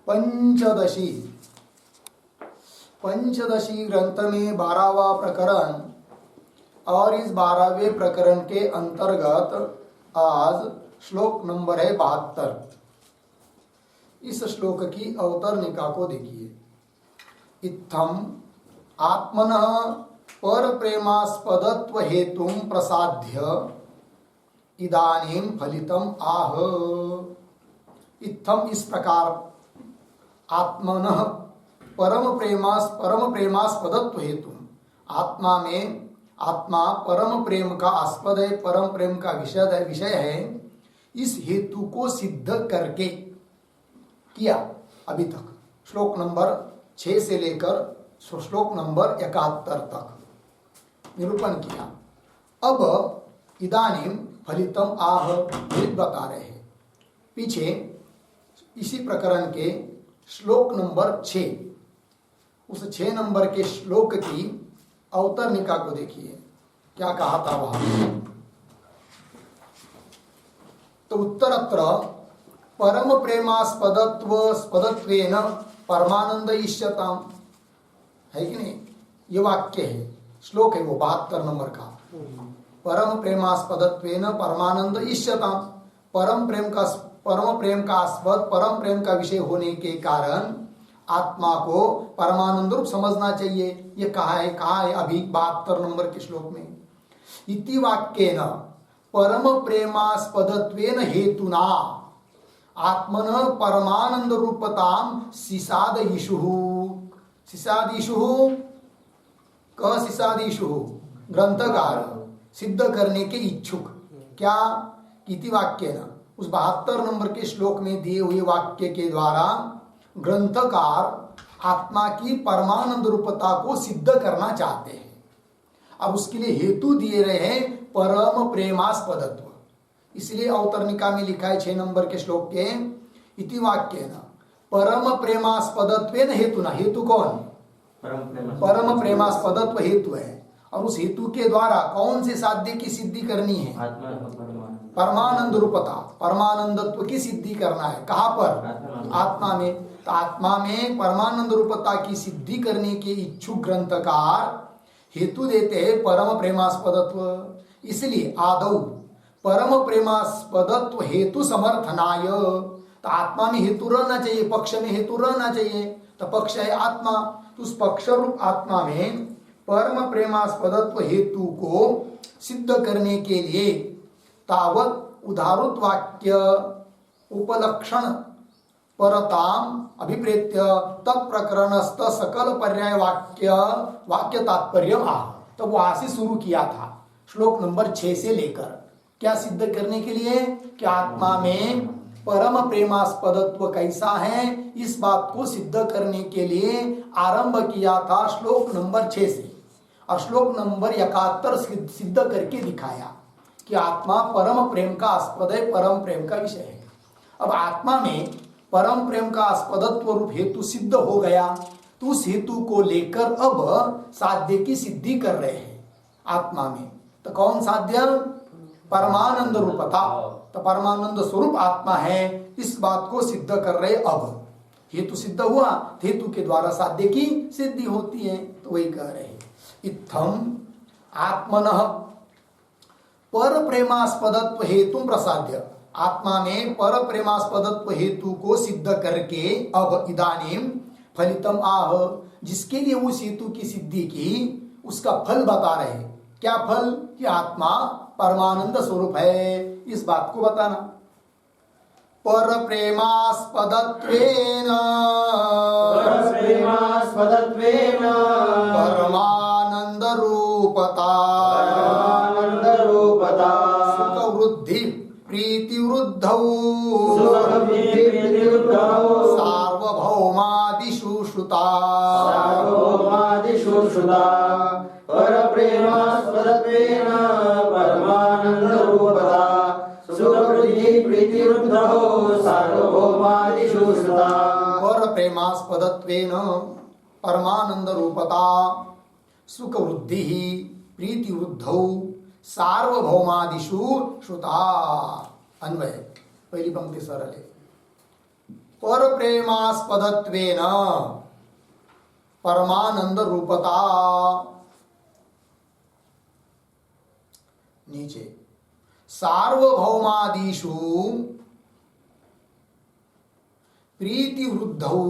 पंचदशी ग्रंथ में 12वां प्रकरण और इस 12वें प्रकरण के अंतर्गत आज श्लोक नंबर है 72। इस श्लोक की अवतरणिका को देखिए। इत्थम आत्मनः पर प्रेमास्पदत्व हेतुं प्रसाद्य इदानीं फलितम आह। इत्थम इस प्रकार आत्मनः परम प्रेमास्पदत्व हेतु आत्मा परम प्रेम का आस्पद है, परम प्रेम का विषय है। इस हेतु को सिद्ध करके किया अभी तक श्लोक नंबर 6 से लेकर श्लोक नंबर 71 तक निरूपण किया। अब इदानीम फलितम आह बता रहे हैं। पीछे इसी प्रकरण के श्लोक नंबर 6, उस 6 नंबर के श्लोक की अवतरणिका को देखिए, क्या कहा था वहां। तो उत्तरत्र परम प्रेमास्पदत्वेन परमानंद इष्यताम, है कि नहीं? ये वाक्य है, श्लोक है वो 72 नंबर का। परम प्रेमास्पदत्वेन परमानंद इष्यताम, परम प्रेम का आस्पद, परम प्रेम का विषय होने के कारण आत्मा को परमानंद रूप समझना चाहिए। ये कहा है अभी 72 नंबर के श्लोक में। इति वाक्येन परम प्रेमास्पदत्वेन हेतुना आत्मनः परमानंद रूपताम सिसादीशु ग्रंथकार सिद्ध करने के इच्छुक। क्या? इति वाक्येन, उस 72 नंबर के श्लोक में दिए हुए वाक्य के द्वारा ग्रंथकार आत्मा की परमानंद रूपता को सिद्ध करना चाहते हैं। अब उसके लिए हेतु दिए रहे हैं परम प्रेमास्पदत्व। इसलिए अवतरणिका में लिखा है 6 नंबर के श्लोक के इति वाक्येन परम प्रेमास्पदत्वेन हेतुना। हेतु कौन? परम प्रेमास्पदत्व हेतु है। और उस हेतु के द्वारा कौन से साध्य की सिद्धि करनी है? परमानंद रूपता, परमानंदत्व की सिद्धि करना है। कहाँ पर? आत्मा में। तो आत्मा में परमानंद रूपता की सिद्धि करने के इच्छुक ग्रंथकार हेतु देते हैं परम प्रेमास्पदत्व। इसलिए आदौ परम प्रेमास्पदत्व हेतु समर्थनाय, तो आत्मा में हेतु रहना चाहिए, पक्ष में हेतु रहना चाहिए। तो पक्ष है आत्मा, तो उस पक्ष रूप आत्मा में परम प्रेमास्पदत्व हेतु को सिद्ध करने के लिए तावत उदाहृत वाक्य उपलक्षण परताम अभिप्रेत्य तत्प्रकरणस्थ सकल पर्याय वाक्य तात्पर्य आह। तो वहां से शुरू किया था श्लोक नंबर 6 से लेकर। क्या सिद्ध करने के लिए? कि आत्मा में परम प्रेमास्पदत्व कैसा है, इस बात को सिद्ध करने के लिए आरंभ किया था श्लोक नंबर 6 से। और श्लोक नंबर 71 सिद्ध करके दिखाया कि आत्मा परम प्रेम का आस्पद है, परम प्रेम का विषय है। अब आत्मा में परम प्रेम का आस्पदत्व रूप हेतु सिद्ध हो गया, तो उस हेतु को लेकर अब साध्य की सिद्धि कर रहे हैं आत्मा में। तो कौन साध्य? परमानंद रूपता। तो परमानंद स्वरूप आत्मा है, इस बात को सिद्ध कर रहे। अब हेतु सिद्ध हुआ, हेतु के द्वारा साध्य की सिद्धि होती है। तो वही कह रहे हैं इत्थम आत्मनः पर प्रेमास्पदत्व हेतु प्रसाद्य, आत्मा में पर प्रेमास्पदत्व हेतु को सिद्ध करके अब इदानीम फलितम आह, जिसके लिए उस हेतु की सिद्धि की उसका फल बता रहे हैं। क्या फल? कि आत्मा परमानंद स्वरूप है, इस बात को बताना। पर प्रेमास्पदत्वेन परमानंद रूपता सुख वृद्धि प्रीति वृद्धौ सार्वभौमादिषु श्रुता परप्रेमास्पदत्वेन परमानंद रूपता सुखवृद्धि प्रीतिवृद्धौ सार्वभौमादिषु श्रुता। परप्रेमास्पदत्वेन परमानंद रूपता सुख वृद्धि प्रीति वृद्धौ सार्वभौमादिषु श्रुता। अन्वय पहली पंक्ति सरल है। पर प्रेमास्पदत्वेन परमानंद रूपता। नीचे सार्वभौमादिषु प्रीति वृद्धौ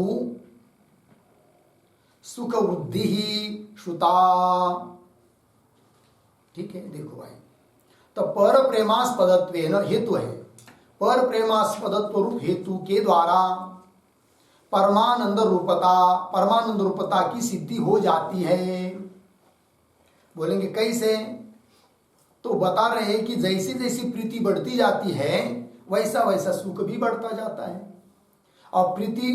सुख वृद्धि श्रुता। ठीक है, देखो भाई, तो पर प्रेमास्पदत्वेन हेतु है, पर प्रेमास्पदत्व रूप हेतु के द्वारा परमानंद रूपता की सिद्धि हो जाती है। बोलेंगे कैसे? तो बता रहे हैं कि जैसी जैसी प्रीति बढ़ती जाती है वैसा वैसा सुख भी बढ़ता जाता है। और प्रीति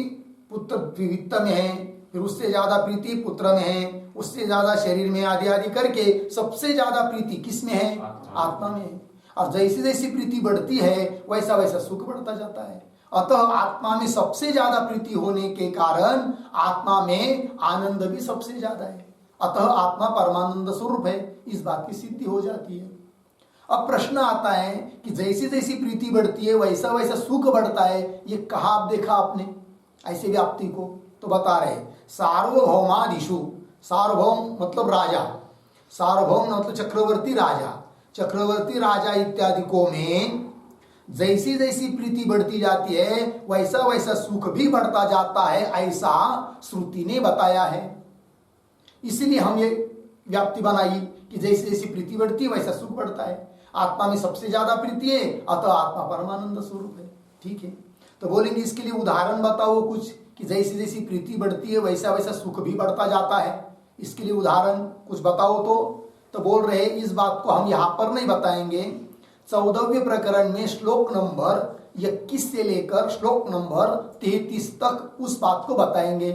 पुत्र वित्त में है, फिर उससे ज्यादा प्रीति पुत्र में है, उससे ज्यादा शरीर में, आदि आदि करके सबसे ज्यादा प्रीति किस में है? आत्मा में है। और जैसी जैसी प्रीति बढ़ती है वैसा वैसा सुख बढ़ता जाता है। अतः आत्मा में सबसे ज्यादा प्रीति होने के कारण आत्मा में आनंद भी सबसे ज्यादा है। अतः आत्मा परमानंद स्वरूप है, इस बात की सिद्धि हो जाती है। अब प्रश्न आता है कि जैसी जैसी प्रीति बढ़ती है वैसा वैसा सुख बढ़ता है, ये कहाँ आप देखा आपने ऐसे व्याप्ति को? तो बता रहे सार्वभौमादिषु, सार्वभौम मतलब राजा, सार्वभौम मतलब चक्रवर्ती राजा, चक्रवर्ती राजा इत्यादि को में जैसी जैसी प्रीति बढ़ती जाती है वैसा वैसा सुख भी बढ़ता जाता है, ऐसा श्रुति ने बताया है। इसलिए हम ये व्याप्ति बनाई कि जैसी जैसी प्रीति बढ़ती है वैसा सुख बढ़ता है। आत्मा में सबसे ज्यादा प्रीति है, अतः आत्मा परमानंद स्वरूप है। ठीक है, तो बोलेंगे इसके लिए उदाहरण बताओ कुछ कि जैसी जैसी प्रीति बढ़ती है वैसा वैसा सुख भी बढ़ता जाता है। इसके लिए उदाहरण कुछ बताओ। तो बोल रहे इस बात को हम यहाँ पर नहीं बताएंगे। 14वें प्रकरण में श्लोक नंबर 21 से लेकर श्लोक नंबर 33 तक उस बात को बताएंगे।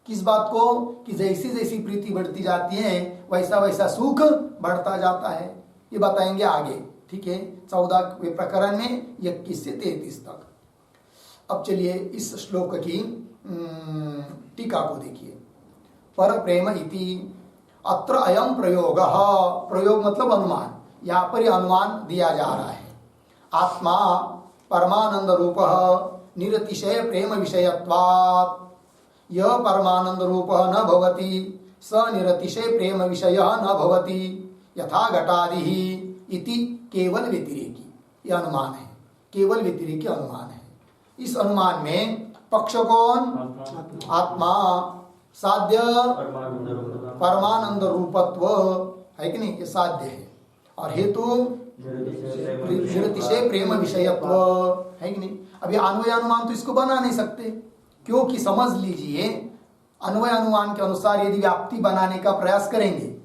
किस बात को? कि जैसी जैसी प्रीति बढ़ती जाती है वैसा वैसा सुख बढ़ता जाता है, ये बताएंगे आगे। ठीक है, 14वें प्रकरण में 21 से 33 तक। अब चलिए इस श्लोक की टीका को देखिए। पर प्रेम इति अत्र अयम प्रयोग, प्रयोग मतलब अनुमान, यहाँ पर अनुमान दिया जा रहा है। आत्मा परमानंद रूप निरतिशय प्रेम विषयत्वात्, यह परमानंद रूप न भवति स निरतिशय प्रेम विषय न भवति यथा घटादि इति केवल व्यतिरेकी, यह अनुमान है, केवल व्यतिरेकी अनुमान है। इस अनुमान में पक्ष कौन? आत्मा, साध्य परमानंद रूपत्व है कि नहीं, ये साध्य है। और हेतु निरतिशय प्रेम विषयत्व है कि नहीं। अभी अन्वय अनुमान तो इसको बना नहीं सकते, क्योंकि समझ लीजिए अन्वय अनुमान के अनुसार यदि व्याप्ति बनाने का प्रयास करेंगे,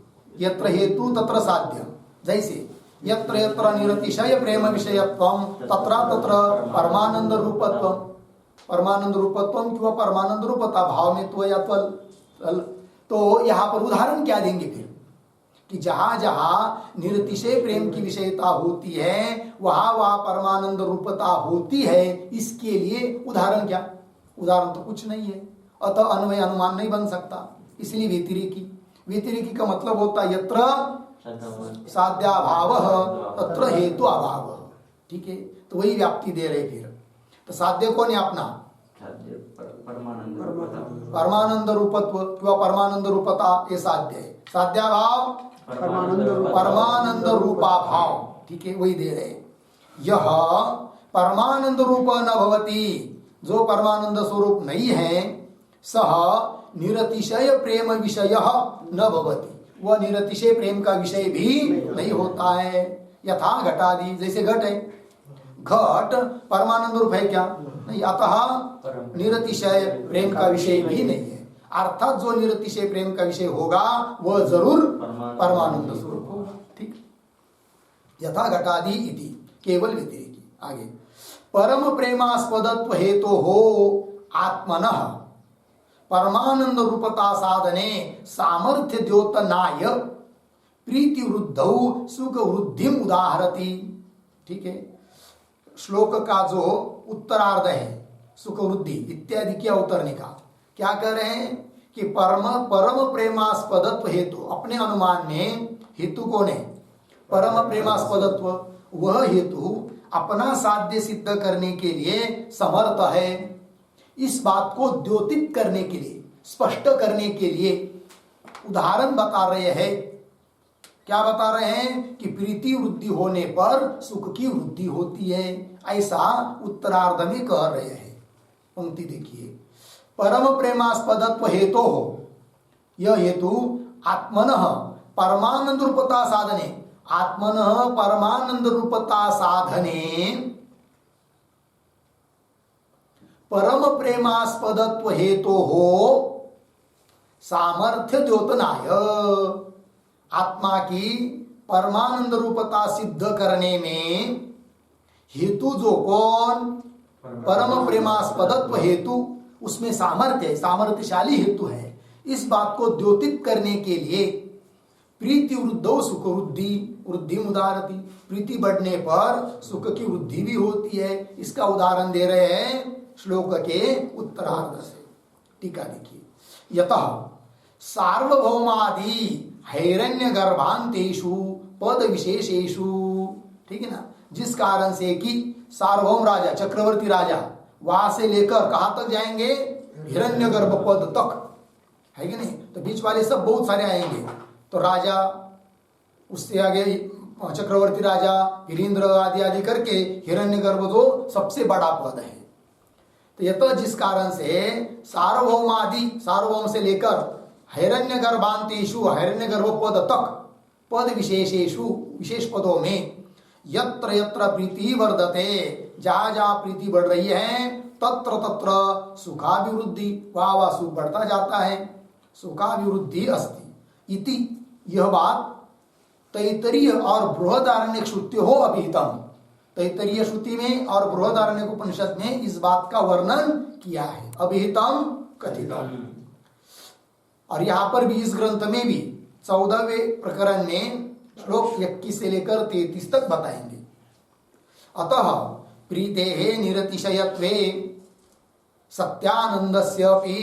यत्र हेतु तत्र साध्य, जैसे यत्र यत्र निरतिशय प्रेम विषयत्वम तत्र तत्र परमानंद रूपत्वम, परमानंद रूपत्वम किंवा परमानंद रूपता भाव में तो या तो यहाँ पर उदाहरण क्या देंगे फिर कि जहां जहां निरतिशय प्रेम की विषयता होती है वहां वहां परमानंद रूपता होती है। इसके लिए उदाहरण क्या? उदाहरण तो कुछ नहीं है, अतः अन्वय अनुमान नहीं बन सकता। इसलिए व्यतिरेकी, व्यतिरेकी का मतलब होता है यत्र साध्याभाव तत्र हेतु अभाव। ठीक है, तो वही व्याप्ति दे रहे फिर। तो साध्य कौन है अपना? परमानंद रूपत्व किंवा परमानंद रूपता, ये साध्य है। साध्याभाव परमानंद रूपा भाव, ठीक है, वही दे रहे। यह परमानंद रूप न भवति, जो परमानंद स्वरूप नहीं है, सह निरतिशय प्रेम विषय न भवति, वह निरतिशय प्रेम का विषय भी नहीं होता है। यथा घटादि, जैसे घट है, घट परमानंद रूप है क्या? नहीं, अतः निरतिशय प्रेम का विषय भी नहीं है। अर्थात जो निरतिशय प्रेम का विषय होगा वह जरूर परमानंद स्वरूप होगा। ठीक, यथा घटादि इति केवल व्यतिरेकी। आगे परम प्रेमास्पदत्व हेतु हो आत्मनः परमानंद रूपता साधने सामर्थ्य द्योतनाय प्रीति वृद्धौ सुख वृद्धि उदाहरति। ठीक है, श्लोक का जो उत्तरार्ध है सुख वृद्धि इत्यादि की अवतरणिका क्या कह रहे हैं कि परम प्रेमास्पदत्व हेतु, अपने अनुमान में हेतु कौन है? परम प्रेमास्पदत्व, वह हेतु अपना साध्य सिद्ध करने के लिए समर्थ है। इस बात को द्योतित करने के लिए, स्पष्ट करने के लिए उदाहरण बता रहे हैं। क्या बता रहे हैं? कि प्रीति वृद्धि होने पर सुख की वृद्धि होती है, ऐसा उत्तरार्ध में कह रहे हैं। पंक्ति देखिए, परम प्रेमास्पदत्व हेतु हो, यह हेतु आत्मनः परमानंद रूपता साधने, आत्मनः परमानंद रूपता साधने परम प्रेमास्पदत्व हेतु हो सामर्थ्य द्योतनाय, आत्मा की परमानंद रूपता सिद्ध करने में हेतु जो कौन? परम प्रेमास्पदत्व हेतु, उसमें सामर्थ्य, सामर्थ्यशाली हेतु है। इस बात को द्योतित करने के लिए प्रीति वृद्धो सुख वृद्धि, वृद्धि उदाहरती, प्रीति बढ़ने पर सुख की वृद्धि भी होती है। इसका उदाहरण दे रहे हैं श्लोक के उत्तरार्ध से। टीका देखिए, यतः सार्वभौमादि हैरण्य गर्भांतेषु पद विशेषेषु, ठीक है ना, जिस कारण से कि सार्वभौम राजा, चक्रवर्ती राजा, वहां से लेकर कहां तक जाएंगे? हिरण्यगर्भ पद तक, है कि नहीं? तो बीच वाले सब बहुत सारे आएंगे। तो राजा, उससे आगे चक्रवर्ती राजा, फिर इंद्र आदि आदि करके हिरण्यगर्भ जो सबसे बड़ा पद है। तो यह तो जिस कारण से सार्वभौम आदि, सार्वभौम से लेकर हिरण्यगर्भांतेषु, हिरण्यगर्भ पद तक, पद विशेषेषु, विशेष पदों में, यत्र यत्र प्रीति वर्धते, जहां जहां प्रीति बढ़ रही है, तत्र तत्र सुखाभिवृद्धि, वहां वहां सुख बढ़ता जाता है, सुखाभिवृद्धि अस्ति इति। यह बात तैतरीय और बृहदारण्यक श्रुति हो अभिहितम, तैतरीय श्रुति में और बृहदारण्यक उपनिषद में इस बात का वर्णन किया है, अभिहितम कथितम। और यहाँ पर भी इस ग्रंथ में भी 14वें प्रकरण में श्लोक 21 से लेकर 33 तक बताएंगे। अतः प्रीतेः निरतिशयत्वे सत्यानंदस्यपि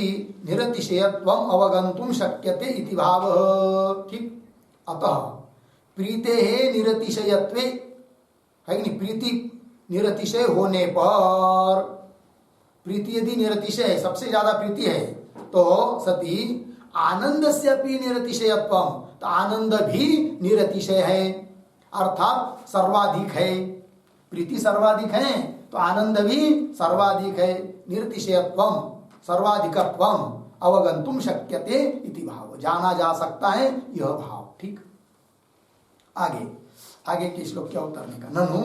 निरतिशयत्वम् अवगन्तुं शक्यते इति भावः। ठीक, अतः प्रीतेः निरतिशयत्वे, है कि नहीं, प्रीति निरतिशय होने पर, प्रीति यदि निरतिशय है, सबसे ज्यादा प्रीति है, तो सती आनंदस्यपि निरतिशयत्वम्, तो आनंद भी निरतिशय है, अर्थात सर्वाधिक है। प्रीति सर्वाधिक है तो आनंद भी सर्वाधिक है। निरतिशयत्वम्, सर्वाधिकत्वम् अवगन्तुं शक्यते इति भाव, जाना जा सकता है यह भाव। ठीक, आगे आगे के श्लोक क्या उतरने का? ननु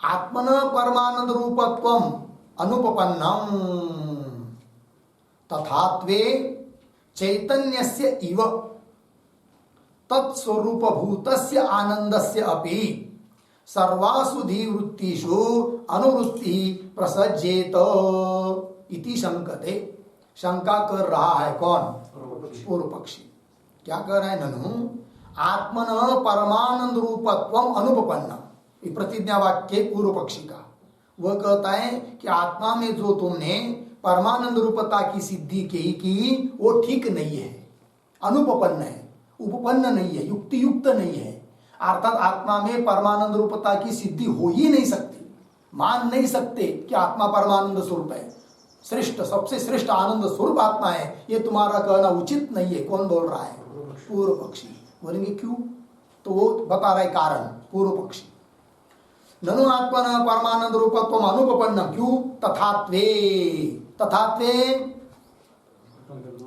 आत्मन परमानंद रूपत्वम् अनुपपन्नम् तथात्वे चैतन्यस्य इव तत्स्वरूपभूतस्य आनंदस्य अपि सर्वासु धीवृत्तिषु अनुवृत्ति प्रसज्जेत इति शंकते। शंका कर रहा है कौन? पूर्व पक्षी। क्या कर रहा है? ननु आत्मन परमानंद रूपत्वम् अनुपपन्नम्, ये प्रतिज्ञा वाक्य पूर्व पक्षी का। वह कहता है कि आत्मा में जो तुमने परमानंद रूपता की सिद्धि की वो ठीक नहीं है, अनुपपन्न है, उपपन्न नहीं है, युक्ति युक्त नहीं है। अर्थात आत्मा में परमानंद रूपता की सिद्धि हो ही नहीं सकती, मान नहीं सकते कि आत्मा परमानंद स्वरूप है, श्रेष्ठ, सबसे श्रेष्ठ आनंद स्वरूप आत्मा है, ये तुम्हारा कहना उचित नहीं है। कौन बोल रहा है? पूर्व पक्षी। बोलेंगे क्यों? तो वो बता रहा है कारण, पूर्व पक्षी। ननु आत्मन परमानंद रूपत्वम् अनुपपन्नम्, क्यों? तथात्वे, तथात्वे,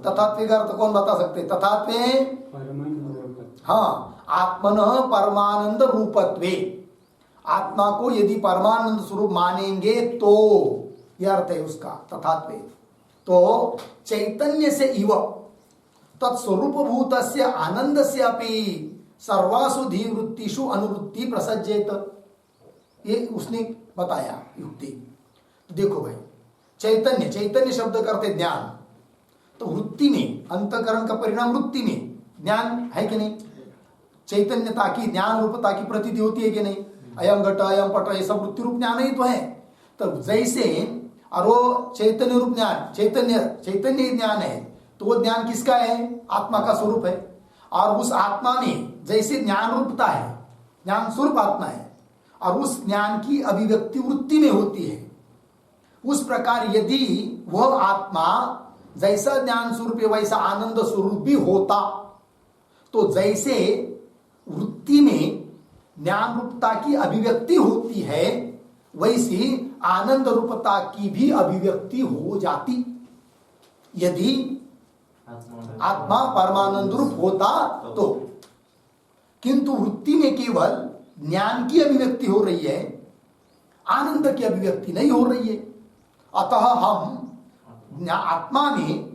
तथात्वे का अर्थ कौन बता सकते? तथात्वे, हाँ, आत्मन परमानंद रूपत्वे, आत्मा को यदि परमानंद स्वरूप मानेंगे तो, यह अर्थ है उसका तथात्वे। तो चैतन्य से इव तत्स्वरूप भूतस्य आनंदस्य अपि सर्वासु धीवृत्तिषु अनुवृत्ति प्रसज्जेत, ये उसने बताया युक्ति। तो देखो भाई, चैतन्य, चैतन्य शब्द करते ज्ञान, तो वृत्ति में, अंतकरण का परिणाम वृत्ति में ज्ञान है कि नहीं? चैतन्यता की, ज्ञान रूपता की प्रतीति होती है कि नहीं? अयम घट अयम पट, ये सब वृत्ति रूप ज्ञान ही तो है। तो जैसे, और वो चैतन्य रूप ज्ञान, चैतन्य ज्ञान है, तो वो ज्ञान किसका है? आत्मा का स्वरूप है। और उस आत्मा में जैसे ज्ञान रूपता है, ज्ञान स्वरूप आत्मा है, और उस ज्ञान की अभिव्यक्ति वृत्ति में होती है। उस प्रकार यदि वह आत्मा जैसा ज्ञान स्वरूप है वैसा आनंद स्वरूप भी होता तो जैसे वृत्ति में ज्ञान रूपता की अभिव्यक्ति होती है वैसी आनंद रूपता की भी अभिव्यक्ति हो जाती। यदि आत्मा परमानंद रूप होता तो, किंतु वृत्ति में केवल ज्ञान की अभिव्यक्ति हो रही है, आनंद की अभिव्यक्ति नहीं हो रही है। अतः हम आत्मा में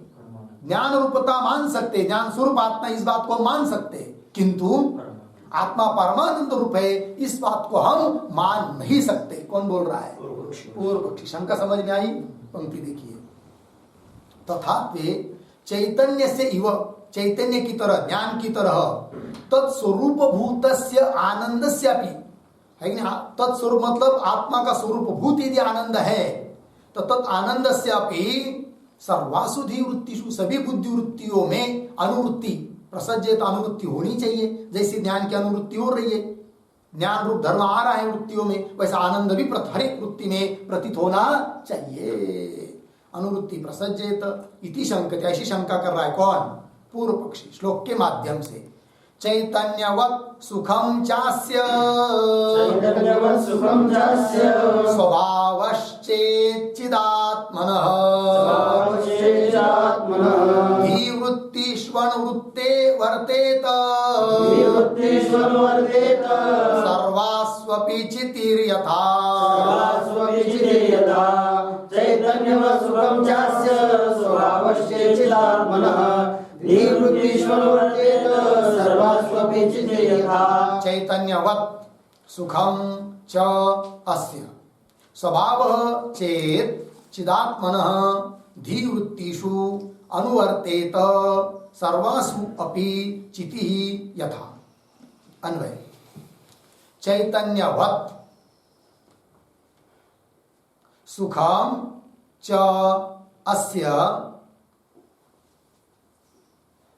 ज्ञान रूपता मान सकते, ज्ञान स्वरूप आत्मा, इस बात को मान सकते, किंतु आत्मा परमानंद रूप है इस बात को हम मान नहीं सकते। कौन बोल रहा है? पूर्व पक्षी। शंका समझ में आई? पंक्ति देखिए, तथापि चैतन्य से इव, चैतन्य की तरह, ज्ञान की तरह, तत्स्वरूप भूतस्य आनंदस्यापि, है कि नहीं? तत्स्वरूप मतलब आत्मा का स्वरूप भूत यदि आनंद है तो तत् आनंदस्यापि सर्वासु वृत्तिषु, सभी बुद्धि वृत्तियों में अनुवृत्ति, प्रसज्जित अनुवृत्ति होनी चाहिए। जैसे ज्ञान की अनुवृत्ति हो रही है, ज्ञान रूप धर्म आ रहा है वृत्तियों में, वैसा आनंद भी हर एक वृत्ति में प्रतीत होना चाहिए। अनुवृत्ति प्रसज्जित इति शंकते, ऐसी शंका कर रहा है कौन? पूर्व पक्षी। श्लोक के माध्यम से चैतन्यवत् सुखम चास्य, चैतन्यवत् सुखम चास्य स्वभावश्चेच्चिदात्मनः, स्वभावश्चेच्चिदात्मनः धीवृत्तिष्वनुवृत्ते वर्तेत, धीवृत्तिष्वनुवर्तेत सर्वास्वपि चितिर्यथा, सर्वास्वपि चितिर्यथा। चैतन्यवत् सुखम चास्य स्वभावश्चेच्चिदात्मनः धीवृत्तिष्वनुवर्तेत सर्वास्वपि चितिर्यथा। चैतन्यवत् सुखम च अस्य स्वभावः चेत् चिदात्मनः धीवृत्तिषु अनुवर्तेत सर्वासु अपि चितिः यथा। अन्वय, चैतन्यवत् सुखम च अस्य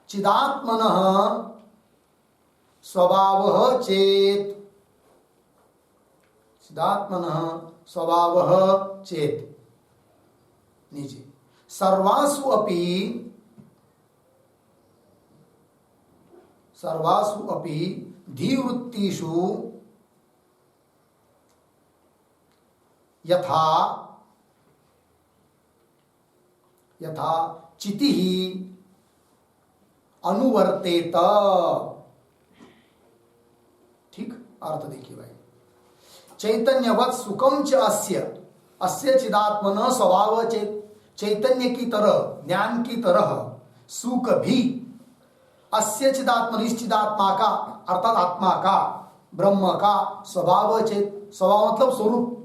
चिदात्मनः स्वभावः चेत्, चिदात्मनः स्वभावः चेत्, नीचे सर्वासु अपि, सर्वासु अपि धीवृत्तिषु यथा, यथा चितिः अनुवर्तेत। ठीक, अर्थ देखिए भाई। चैतन्यवत् सुखम च अस्य, अस्य चिदात्मनः स्वभाव चेत, चैतन्य की तरह, ज्ञान की तरह सुख भी, अस्य चिदात्मन, इस चिदात्मा का अर्थात आत्मा का, ब्रह्म का स्वभाव चेत, स्वभाव मतलब स्वरूप,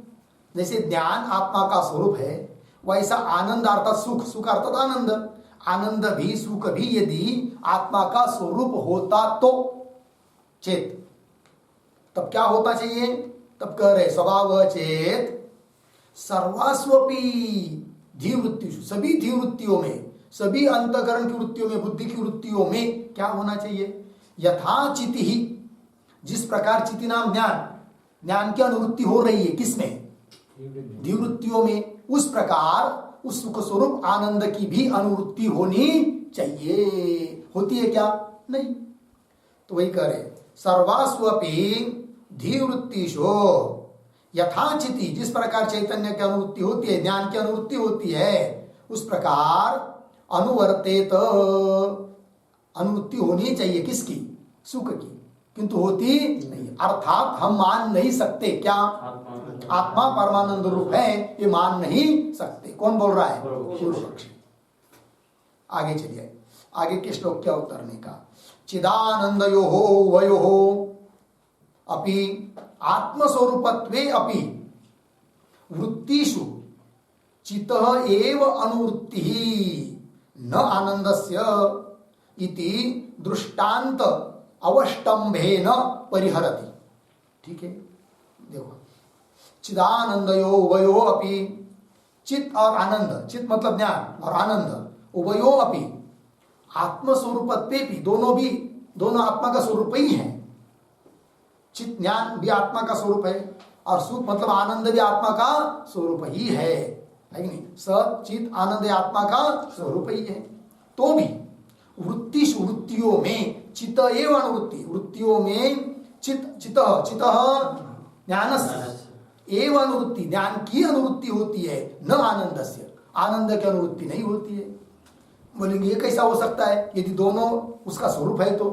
जैसे ज्ञान आत्मा का स्वरूप है वैसा आनंद अर्थात सुख, सुख अर्थात आनंद, आनंद भी, सुख भी यदि आत्मा का स्वरूप होता तो चेत, तब क्या होता चाहिए? तब कह रहे स्वभाव चेत सर्वास्वपि धीवृत्तिषु, सभी धीवृत्तियों में, सभी अंतःकरण की वृत्तियों में, बुद्धि की वृत्तियों में क्या होना चाहिए? यथा चितिः, जिस प्रकार चिति नाम ज्ञान, ज्ञान की अनुवृत्ति हो रही है किसमें? धीवृत्तियों में, उस प्रकार उस सुख स्वरूप आनंद की भी अनुवृत्ति होनी चाहिए। होती है क्या? नहीं। तो वही कह रहे सर्वास्वपि धीवृत्तिषु यथाचिति, जिस प्रकार चैतन्य की अनुवृत्ति होती है, ज्ञान की अनुवृत्ति होती है, उस प्रकार अनुवर्तेत, अनुवृत्ति होनी चाहिए किसकी? सुख की, किंतु होती नहीं। अर्थात हम मान नहीं सकते क्या? आत्मा परमानंद रूप है, ये मान नहीं सकते। कौन बोल रहा है? पूर्व पक्षी। आगे चलिए, आगे के श्लोक क्या उतरने का। चिदानंदयोः उभयोः अपि आत्मस्वरूपत्वे अपि वृत्तिषु चितः एव अनुवृत्तिः न आनंदस्य इति दृष्टांत अवष्टंभेन परिहरति। ठीक है, देखो, चिदानंदयो उभयो अपि, चित और आनंद, चित मतलब ज्ञान और आनंद, उभयो अपि आत्मस्वरूपत्वे भी, दोनों भी, दोनों आत्मा का स्वरूप ही है। चित ज्ञान भी आत्मा का स्वरूप है और सुख मतलब आनंद भी आत्मा का स्वरूप ही है है कि नहीं? सत चित आनंद आत्मा का स्वरूप ही है। तो भी वृत्तियों में चित्त एवं अनुवृत्ति, वृत्तियों में चित्त ज्ञान एवं अनुवृत्ति, ज्ञान की अनुवृत्ति होती है, न आनंदस्य, आनंद की अनुवृत्ति नहीं होती है। बोलेंगे ये कैसा हो सकता है? यदि दोनों उसका स्वरूप है तो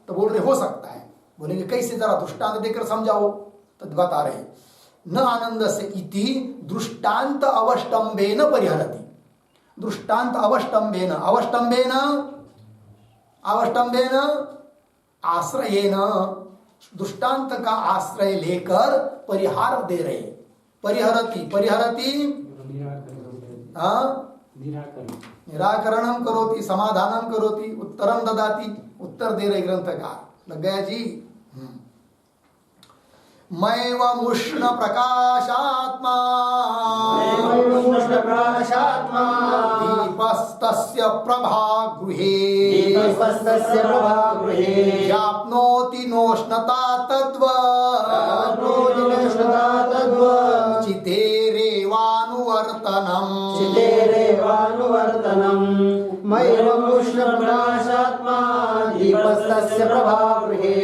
बोल रहे हो सकता है। बोलेंगे कैसे, जरा दृष्टांत देकर समझाओ। तो बता रहे न आनंदस्य इति दृष्टांत अवष्टंभेन परिहरति। दृष्टांत अवष्टंभेन, अवष्टंभेन आश्रयेन, दृष्टांत का आश्रय लेकर परिहार दे रहे। परिहरति निराकरणम करोति, समाधानम करोति, उत्तरम ददाति, उत्तर दे रहे ग्रंथकार। लग गया जी? मैवमुष्ण प्रकाशात्मा दीपस्तस्य प्रभागृहे व्याप्नोति नोष्णता तद्वत् चितेरेवानुवर्तनम्। मैवमुष्ण प्रकाशात्मा दीपस्तस्य प्रभागृहे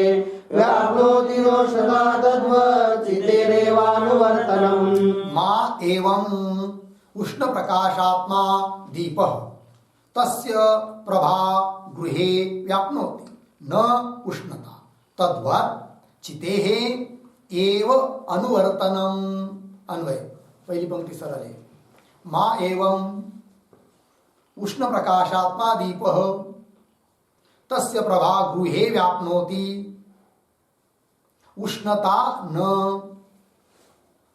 व्याप्नोति नोष्णता तद्वत् चितेरेवानुवर्तनम्। मा एवं उष्ण प्रकाशात्मा दीपः तस्य प्रभा गृहे व्याप्नोति न उष्णता तद्वत् चितेः एव अनुवर्तनम्। अन्वय पहली पंक्ति सरल है। मा एवं उष्ण प्रकाशात्मा दीपः तस्य प्रभा गृहे व्याप्नोति उष्णता न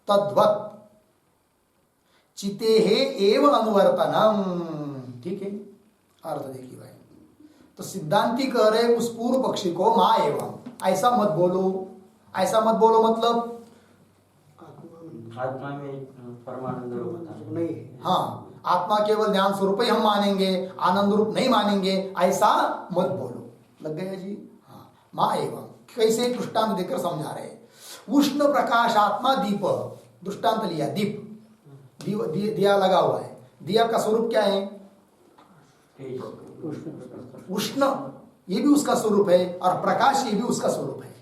तद्वत् चितेः एव अनुवर्तनम। ठीक है, अर्थ देखिए भाई। तो सिद्धांती कह रहे उस पूर्व पक्षी को मा एवं, ऐसा मत बोलो। ऐसा मत बोलो मतलब आत्मा में परमानंद रूप नहीं है। हाँ, आत्मा केवल ज्ञान स्वरूप ही हम मानेंगे, आनंद रूप नहीं मानेंगे, ऐसा मत बोलो। लग गया जी? हाँ, मा एवं कैसे दृष्टांत देकर समझा रहे। उष्ण प्रकाशात्मा दीप, दृष्टांत लिया दीप, दिया लगा हुआ है। दिया का स्वरूप क्या है? उष्ण, ये भी उसका स्वरूप है, और प्रकाश ये भी उसका स्वरूप है।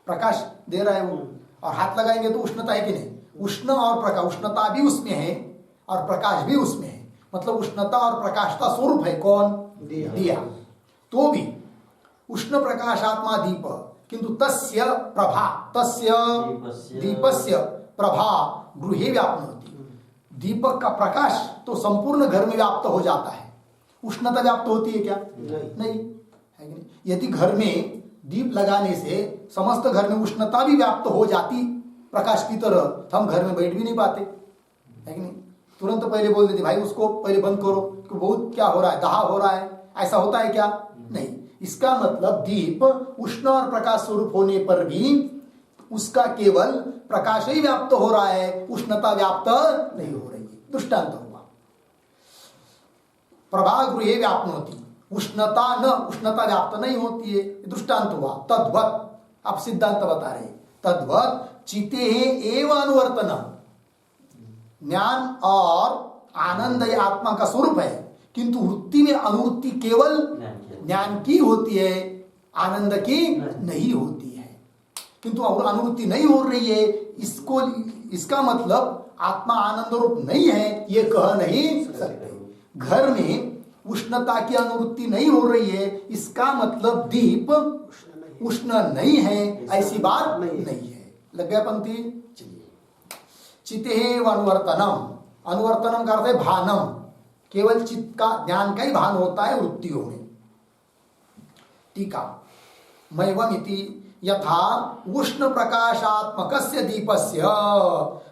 प्रकाश दे रहा है वो, और हाथ लगाएंगे तो उष्णता है कि नहीं? उष्ण और प्रकाश, उष्णता भी उसमें है और प्रकाश भी उसमें है। मतलब उष्णता और प्रकाश का स्वरूप है कौन? दिया। तो भी उष्ण प्रकाशात्मा दीप, किंतु तस्य प्रभा, तस्य दीपस्य प्रभा गृहे व्याप्नोति। दीपक का प्रकाश तो संपूर्ण घर में व्याप्त हो जाता है। उष्णता व्याप्त होती है क्या? नहीं है कि नहीं? यदि घर में दीप लगाने से समस्त घर में उष्णता भी व्याप्त हो जाती प्रकाश की तरह, तो हम घर में बैठ भी नहीं पाते, है कि नहीं? तुरंत पहले बोल देते भाई उसको पहले बंद करो, कि बहुत क्या हो रहा है, दहा हो रहा है। ऐसा होता है क्या? नहीं। इसका मतलब दीप उष्ण और प्रकाश स्वरूप होने पर भी उसका केवल प्रकाश ही व्याप्त हो रहा है, उष्णता व्याप्त नहीं हो रही है। दृष्टांत हुआ प्रभा गृहे व्याप्नोति, उष्णता न, उष्णता व्याप्त नहीं होती है, दृष्टांत हुआ। तद्वत्, आप सिद्धांत बता रहे, तद्वत् चितेः एव अनुवर्तन, ज्ञान और आनंद आत्मा का स्वरूप है, किंतु वृत्ति में अनुवृत्ति केवल ज्ञान की होती है, आनंद की नहीं होती है। किंतु अनुवृत्ति नहीं हो रही है, इसको, इसका मतलब आत्मा आनंद रूप नहीं है, ये कह नहीं सकते। घर में उष्णता की अनुवृत्ति नहीं हो रही है, इसका मतलब दीप उष्ण नहीं है, ऐसी बात नहीं है। लग गया पंक्ति? चलिए, चितेः अनुवर्तनम, अनुवर्तनम का अर्थ है भानम, केवल चित्त का, ज्ञान का ही भान होता है वृत्तियों में। टीका, मैवमिति यथा उष्ण प्रकाशात्मकस्य दीपस्य,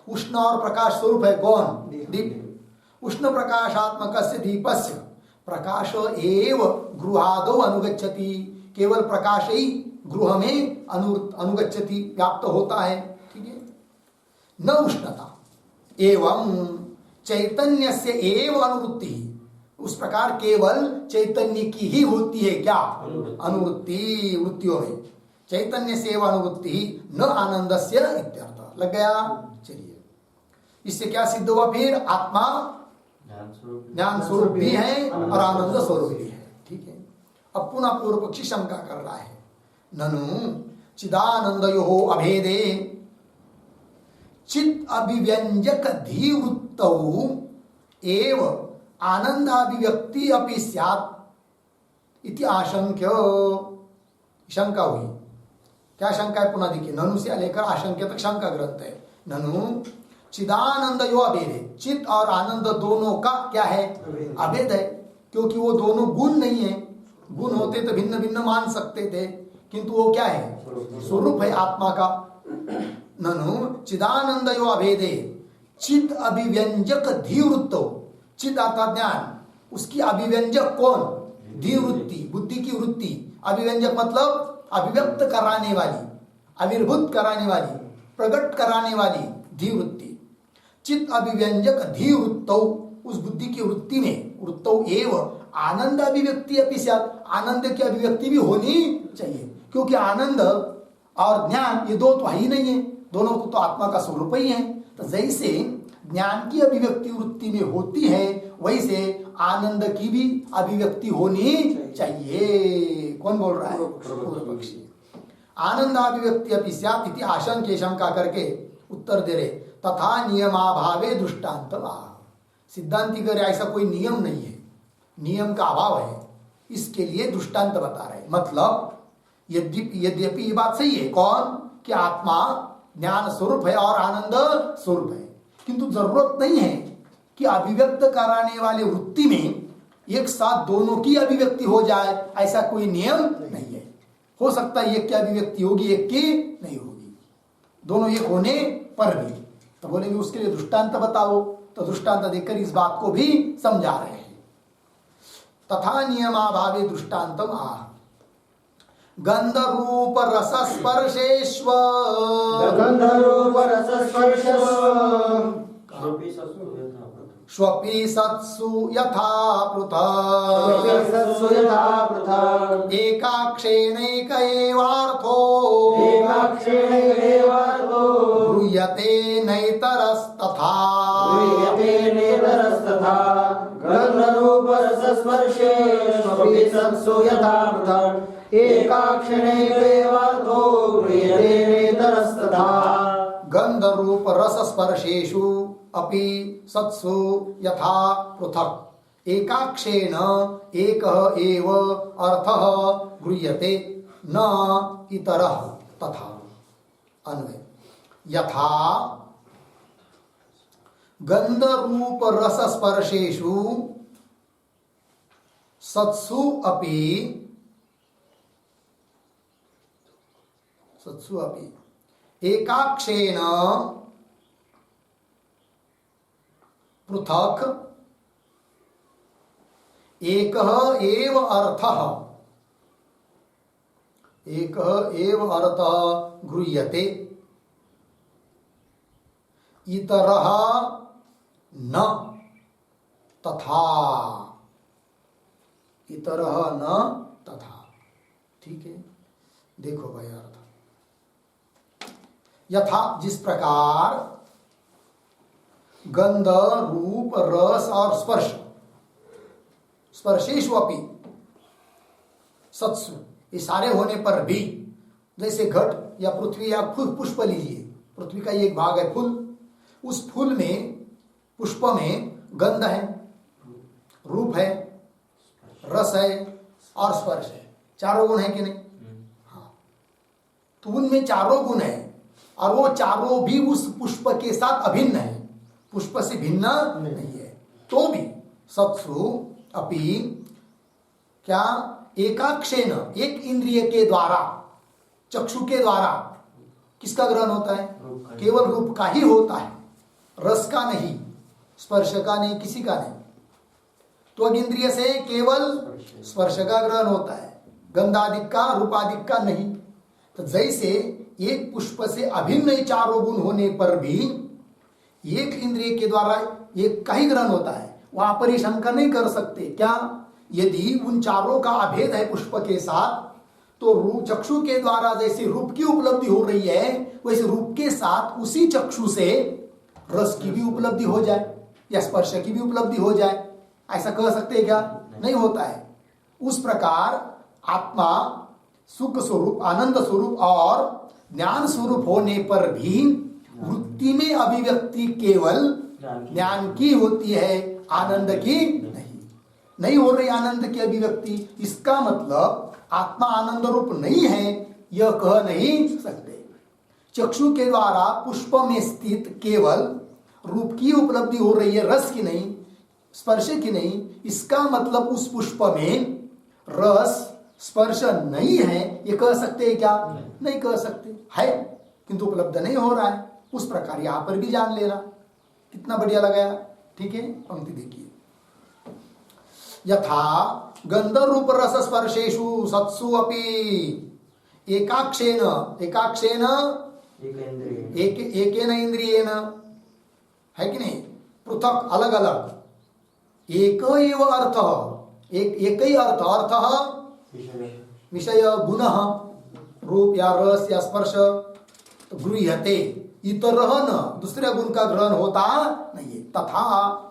उष्ण और प्रकाश स्वरूप है कौन? दीप। उष्ण प्रकाशात्मकस्य दीपस्य प्रकाश एव गृहादौ अनुगच्छति, केवल प्रकाश ही गृह में अनुगच्छति, व्याप्त होता है। ठीक है, न उष्णता एवं चैतन्यस्य एव अनुवृत्ति, उस प्रकार केवल चैतन्य की ही होती है क्या? अनुवृत्ति, वृत्तियों में चैतन्य से एव अनुवृत्ति न आनंदस्य इत्यर्थ। लग गया? चलिए, इससे क्या सिद्ध हुआ? फिर आत्मा ज्ञान स्वरूप भी है और आनंद स्वरूप भी है। ठीक है, अब पुनः पूर्व पक्षी शंका कर रहा है, ननु चिदानंदयो अभेदे चित अभिव्यंजक धीवृत्तौ एव आनंदाभिव्यक्ति अपि स्यात् इति आशंक्य। शंका हुई, क्या शंका है पुनः देखिए, ननु से लेकर आशंक्य तक शंका ग्रंथ है। ननु चिदानंदयो अभेदे, चित और आनंद दोनों का क्या है, अभेद है, क्योंकि वो दोनों गुण नहीं है। गुण होते तो भिन्न भिन्न मान सकते थे, किंतु वो क्या है, स्वरूप है आत्मा का। ननु चिदानंदयो अभेदे चित अभिव्यंजक धीवृत्तो, चित अर्थात ज्ञान, उसकी अभिव्यंजक कौन, धीवृत्ति, बुद्धि की वृत्ति। अभिव्यंजक मतलब अभिव्यक्त कराने वाली, आविर्भूत कराने वाली, प्रकट कराने वाली धीवृत्ति। चित अभिव्यंजक धीवृत्तौ, उस बुद्धि की वृत्ति में, वृत्तौ एव आनंद अभिव्यक्ति अपि स्यात्, आनंद की अभिव्यक्ति भी होनी चाहिए, क्योंकि आनंद और ज्ञान ये दो तो ही नहीं है, दोनों को तो आत्मा का स्वरूप ही है। तो जैसे ज्ञान की अभिव्यक्ति वृत्ति में होती है, वैसे आनंद की भी अभिव्यक्ति होनी चाहिए। कौन बोल रहा है, पूर्व पक्षी। आनंदाभिव्यक्ति अपि स्यात् इति आशंक्य, शंका करके उत्तर दे रहे, तथा नियमाभावे दृष्टांत आह। सिद्धांति कर ऐसा कोई नियम नहीं है, नियम का अभाव है, इसके लिए दृष्टांत बता रहे। मतलब यद्यपि ये बात सही है, कौन, कि आत्मा ज्ञान स्वरूप है और आनंद स्वरूप है, किंतु जरूरत नहीं है कि अभिव्यक्त कराने वाले वृत्ति में एक साथ दोनों की अभिव्यक्ति हो जाए, ऐसा कोई नियम नहीं है। हो सकता है एक की अभिव्यक्ति होगी, एक की नहीं होगी, दोनों एक होने पर भी। तो बोलेंगे उसके लिए दृष्टांत बताओ, तो दृष्टांत देकर इस बात को भी समझा रहे हैं। तथा नियमाभावे दृष्टांतम आह। गंध रूप रस स्पर्शेष्व, गंध रूप रस स्पर्शेष्व स्वपि सत्सु यथा पृथक् एकाक्षेणैक एवार्थो गृह्यते नैतरस्तथा। गन्धरूप रस स्पर्शेष्वपि सत्सु यथा पृथक् एकाक्षेणैक एवार्थो गृह्यते नैतरस्तथा। गंध रूप रस स्पर्शेषु अपि सत्सु यथा पृथक् एकाक्षेण एकः एव अर्थः गृह्यते न इतरः तथा। अन्वय, यथा गंध रूप रस स्पर्शेषु सत्सु अपि एकाक्षेण पृथक् एकः एव अर्थः गृह्यते इतरः न तथा। इतरः न तथा। ठीक है, देखो भाई अर्थ। यथा, जिस प्रकार गंध रूप रस और स्पर्श, स्पर्शेषु अपि सत्सु, ये सारे होने पर भी, जैसे घट या पृथ्वी या पुष्प लीजिए, पृथ्वी का एक भाग है फूल, उस फूल में, पुष्प में गंध है, रूप है, रस है और स्पर्श है, चारों गुण है कि नहीं? हाँ, तो उनमें चारों गुण है और वो चारों भी उस पुष्प के साथ अभिन्न है, पुष्प से भिन्न नहीं है। तो भी सत्सु अपि क्या एकाक्षेण, एक इंद्रिय के द्वारा, चक्षु के द्वारा किसका ग्रहण होता है? केवल रूप का ही होता है, रस का नहीं, स्पर्श का नहीं, किसी का नहीं। तो इंद्रिय से केवल स्पर्श का ग्रहण होता है, गंधादिक का, रूपादिक का नहीं। तो जैसे एक पुष्प से अभिन्न चारों गुण होने पर भी एक इंद्रिय के द्वारा एक का ही ग्रहण होता है, वहां पर ही शंका नहीं कर सकते। क्या? यदि उन चारों का अभेद है पुष्प के साथ, तो रूप चक्षु के द्वारा जैसे रूप की उपलब्धि हो रही है, वैसे रूप के साथ उसी चक्षु से रस की भी उपलब्धि हो जाए या स्पर्श की भी उपलब्धि हो जाए, ऐसा कह सकते हैं क्या? नहीं होता है। उस प्रकार आत्मा सुख स्वरूप, आनंद स्वरूप और ज्ञान स्वरूप होने पर भी वृत्ति में अभिव्यक्ति केवल ज्ञान की होती है, आनंद की नहीं हो रही आनंद की अभिव्यक्ति। इसका मतलब आत्मा आनंद रूप नहीं है, यह कह नहीं सकते। चक्षु के द्वारा पुष्प में स्थित केवल रूप की उपलब्धि हो रही है, रस की नहीं, स्पर्श की नहीं। इसका मतलब उस पुष्प में रस स्पर्श नहीं है, ये कह सकते हैं क्या? नहीं कह सकते। है किंतु उपलब्ध नहीं हो रहा है। उस प्रकार यहां पर भी जान लेना। कितना बढ़िया लगाया। ठीक है, पंक्ति देखिए। यथा गंध रूप रस स्पर्शेषु सत्सु अपि एकाक्षेन एकेन इंद्रियेण, है कि नहीं, पृथक अलग अलग एक एव अर्थ, एक ही अर्थ विषय गुण रूप या रस या स्पर्श गृह्यते, इतरह न, दूसरे गुण का ग्रहण होता नहीं है। तथा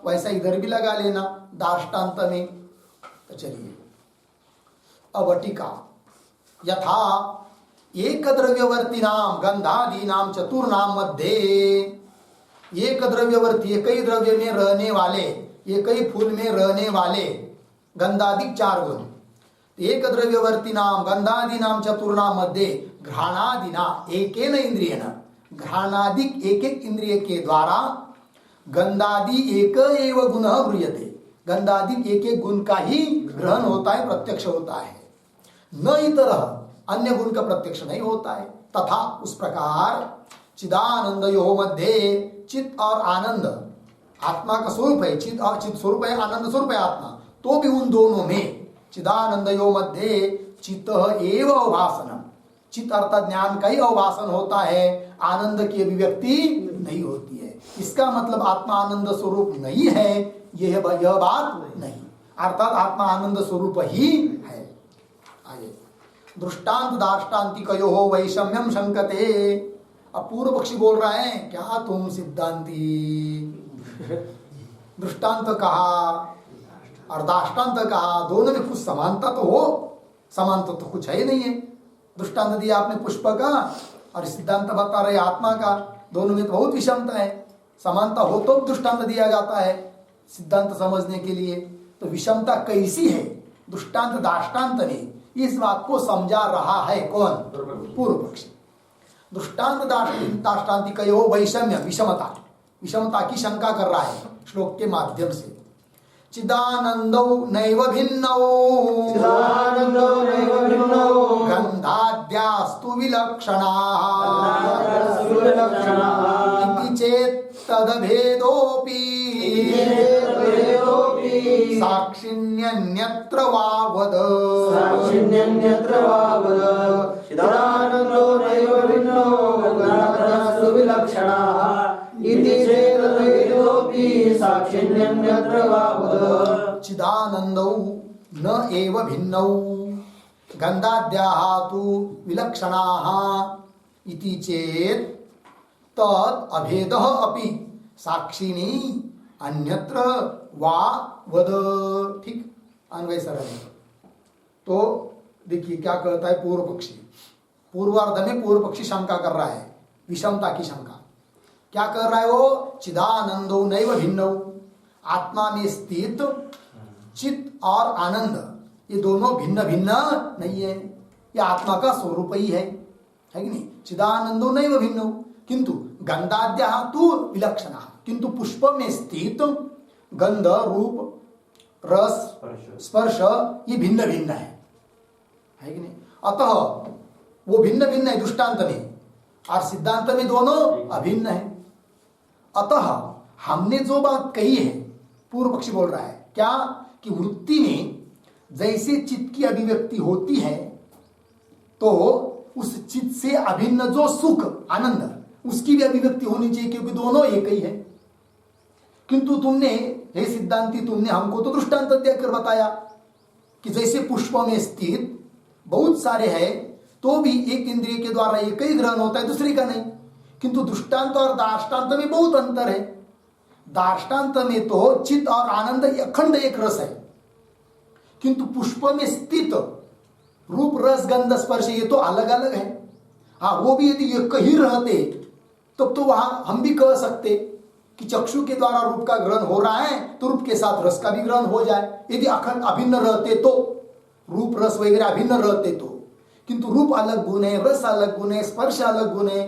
वैसा इधर भी लगा लेना दाष्टान्त में। तो चलिए अब टीका। यथा एक द्रव्यवर्ती नाम गंधादि नाम चतुर्नाम मध्य, एक द्रव्यवर्ती एक ही द्रव्य में रहने वाले, एक ही फूल में रहने वाले गंधादिक 4 गुण, एक द्रव्यवर्ती नाम गंधादि नाम चतुर्नाम मध्य घ्राणादिना एकेन इंद्रियेण, घ्राणादिक एक एक इंद्रिय के द्वारा गंधादि एक एव गुण गृह्यते, गंधादिक एक एक गुण का ही ग्रहण होता है, प्रत्यक्ष होता है। न इतरह, अन्य गुण का प्रत्यक्ष नहीं होता है। तथा उस प्रकार चिदानंदयोः मध्ये, चित और आनंद आत्मा का स्वरूप है, चित और चित स्वरूप है, आनंद स्वरूप है आत्मा, तो भी उन दोनों में चिदानंदयोः मध्ये चित्त एव अवभासनम, चित्त अर्थात ज्ञान का ही अवभासन होता है, आनंद की अभिव्यक्ति नहीं होती है। इसका मतलब आत्मा आनंद स्वरूप नहीं है, यह बात नहीं, अर्थात आत्मा आनंद स्वरूप ही है। आगे दृष्टांत दाष्टान्तिकयोः वैषम्यम शंकते। अब पूर्व पक्षी बोल रहा है, क्या तुम सिद्धांती, दृष्टांत कहा और दाष्टान्त कहा, दोनों में कुछ समानता तो हो, समानता तो कुछ है ही नहीं है। दृष्टांत दिया आपने पुष्प का और सिद्धांत बता रहे आत्मा का, दोनों में तो बहुत विषमता है। समानता हो तो दृष्टांत दिया जाता है सिद्धांत समझने के लिए। तो विषमता कैसी है? दृष्टांत दाष्टान्त ने इस बात को समझा रहा है कौन? पूर्व पक्षी। दृष्टांत दाष्टान्तिकयोः वैषम्य, विषमता, विषमता की शंका कर रहा है श्लोक के माध्यम से। चिदानंदौ नैव भिन्नौ, गंधाद्यास्तु विलक्षणाः, इति चेत् तदभेदोऽपि साक्षिण्यन्यत्र वा वद। चिदानंदो नैव भिन्नो गंधाद्यास्तु विलक्षणाः इति चेत् तदभेदोऽपि साक्षिण्यन्यत्र वा वद। चिदानंदौ न एव भिन्नौ गंधाद्याः तु विलक्षणाः इति चेत् तत् अभेदः अपि साक्षिणी अन्यत्र वा वद। ठीक, अन्वय सरल। तो देखिए क्या कहता है पूर्व पक्षी। पूर्वार्ध में पूर्व पक्षी शंका कर रहा है, विषमता की शंका। क्या कर रहा है वो? चिदानंदो नैव भिन्नौ, आत्मा में स्थित चित और आनंद ये दोनों भिन्न भिन्न नहीं है, ये आत्मा का स्वरूप ही है कि नहीं? चिदानंदो नैव भिन्नौ, किंतु गंधाद्याः तु विलक्षणाः, किंतु पुष्प में स्थित गंध रूप रस स्पर्श ये भिन्न भिन्न है कि नहीं? अतः वो भिन्न भिन्न है दृष्टांत में, और सिद्धांत में दोनों अभिन्न है। अतः हमने जो बात कही है, पूर्व पक्षी बोल रहा है क्या, कि वृत्ति में जैसे चित्त की अभिव्यक्ति होती है तो उस चित्त से अभिन्न जो सुख आनंद उसकी भी अभिव्यक्ति होनी चाहिए, क्योंकि दोनों एक ही है। किंतु तुमने, हे सिद्धांती, तुमने हमको तो दृष्टांत देकर बताया कि जैसे पुष्प में स्थित बहुत सारे हैं तो भी एक इंद्रिय के द्वारा एक ही ग्रहण होता है, दूसरे का नहीं। किंतु दृष्टांत और दाष्टान्त में बहुत अंतर है। दार्ष्टान्त में तो चित्त और आनंद अखंड एक रस है, किंतु पुष्प में स्थित रूप रस गंध स्पर्श ये तो अलग अलग है। हाँ, वो भी यदि एक ही रहते तब तो वहां हम भी कह सकते कि चक्षु के द्वारा रूप का ग्रहण हो रहा है तो रूप के साथ रस का भी ग्रहण हो जाए। यदि अखंड अभिन्न रहते तो, रूप रस वगैरह अभिन्न रहते तो, किंतु रूप अलग गुण है, रस अलग गुण है, स्पर्श अलग गुण है,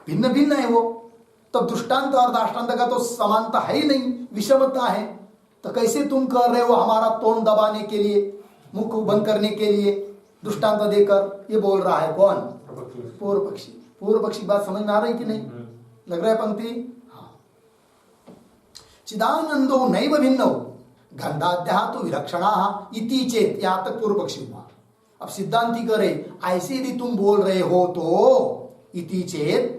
भिन्न भिन्न है वो। तब दृष्टांत और दाष्टान्त का तो समानता है ही नहीं, विषमता है। तो कैसे तुम कर रहे हो हमारा तोंड दबाने के लिए, मुख बंद करने के लिए दृष्टांत देकर? ये बोल रहा है कौन? पूर्व पक्षी। पूर्व पक्षी बात समझ में आ रही कि नहीं? लग रहा है पंक्ति? हाँ। चिदानंदो नैव भिन्नो गंधाद्या तो विलक्षणा इति चेत, यहां तक पूर्व पक्षी हुआ। अब सिद्धांति करे ऐसे यदि तुम बोल रहे हो तो इति चेत,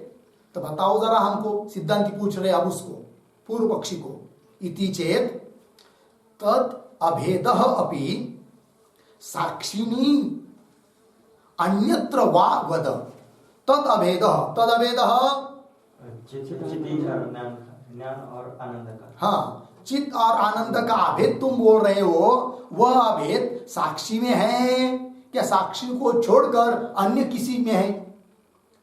तो बताओ जरा हमको। सिद्धांति पूछ रहे अब उसको, पूर्व पक्षी को। इति चेत तद अभेदः अपि साक्षिणी अन्यत्र वा वद। तद अभेदः, तद अभेदः ज्ञान और आनंद का। हाँ, चित्त और आनंद का अभेद तुम बोल रहे हो, वह अभेद साक्षी में है क्या? साक्षी को छोड़कर अन्य किसी में है?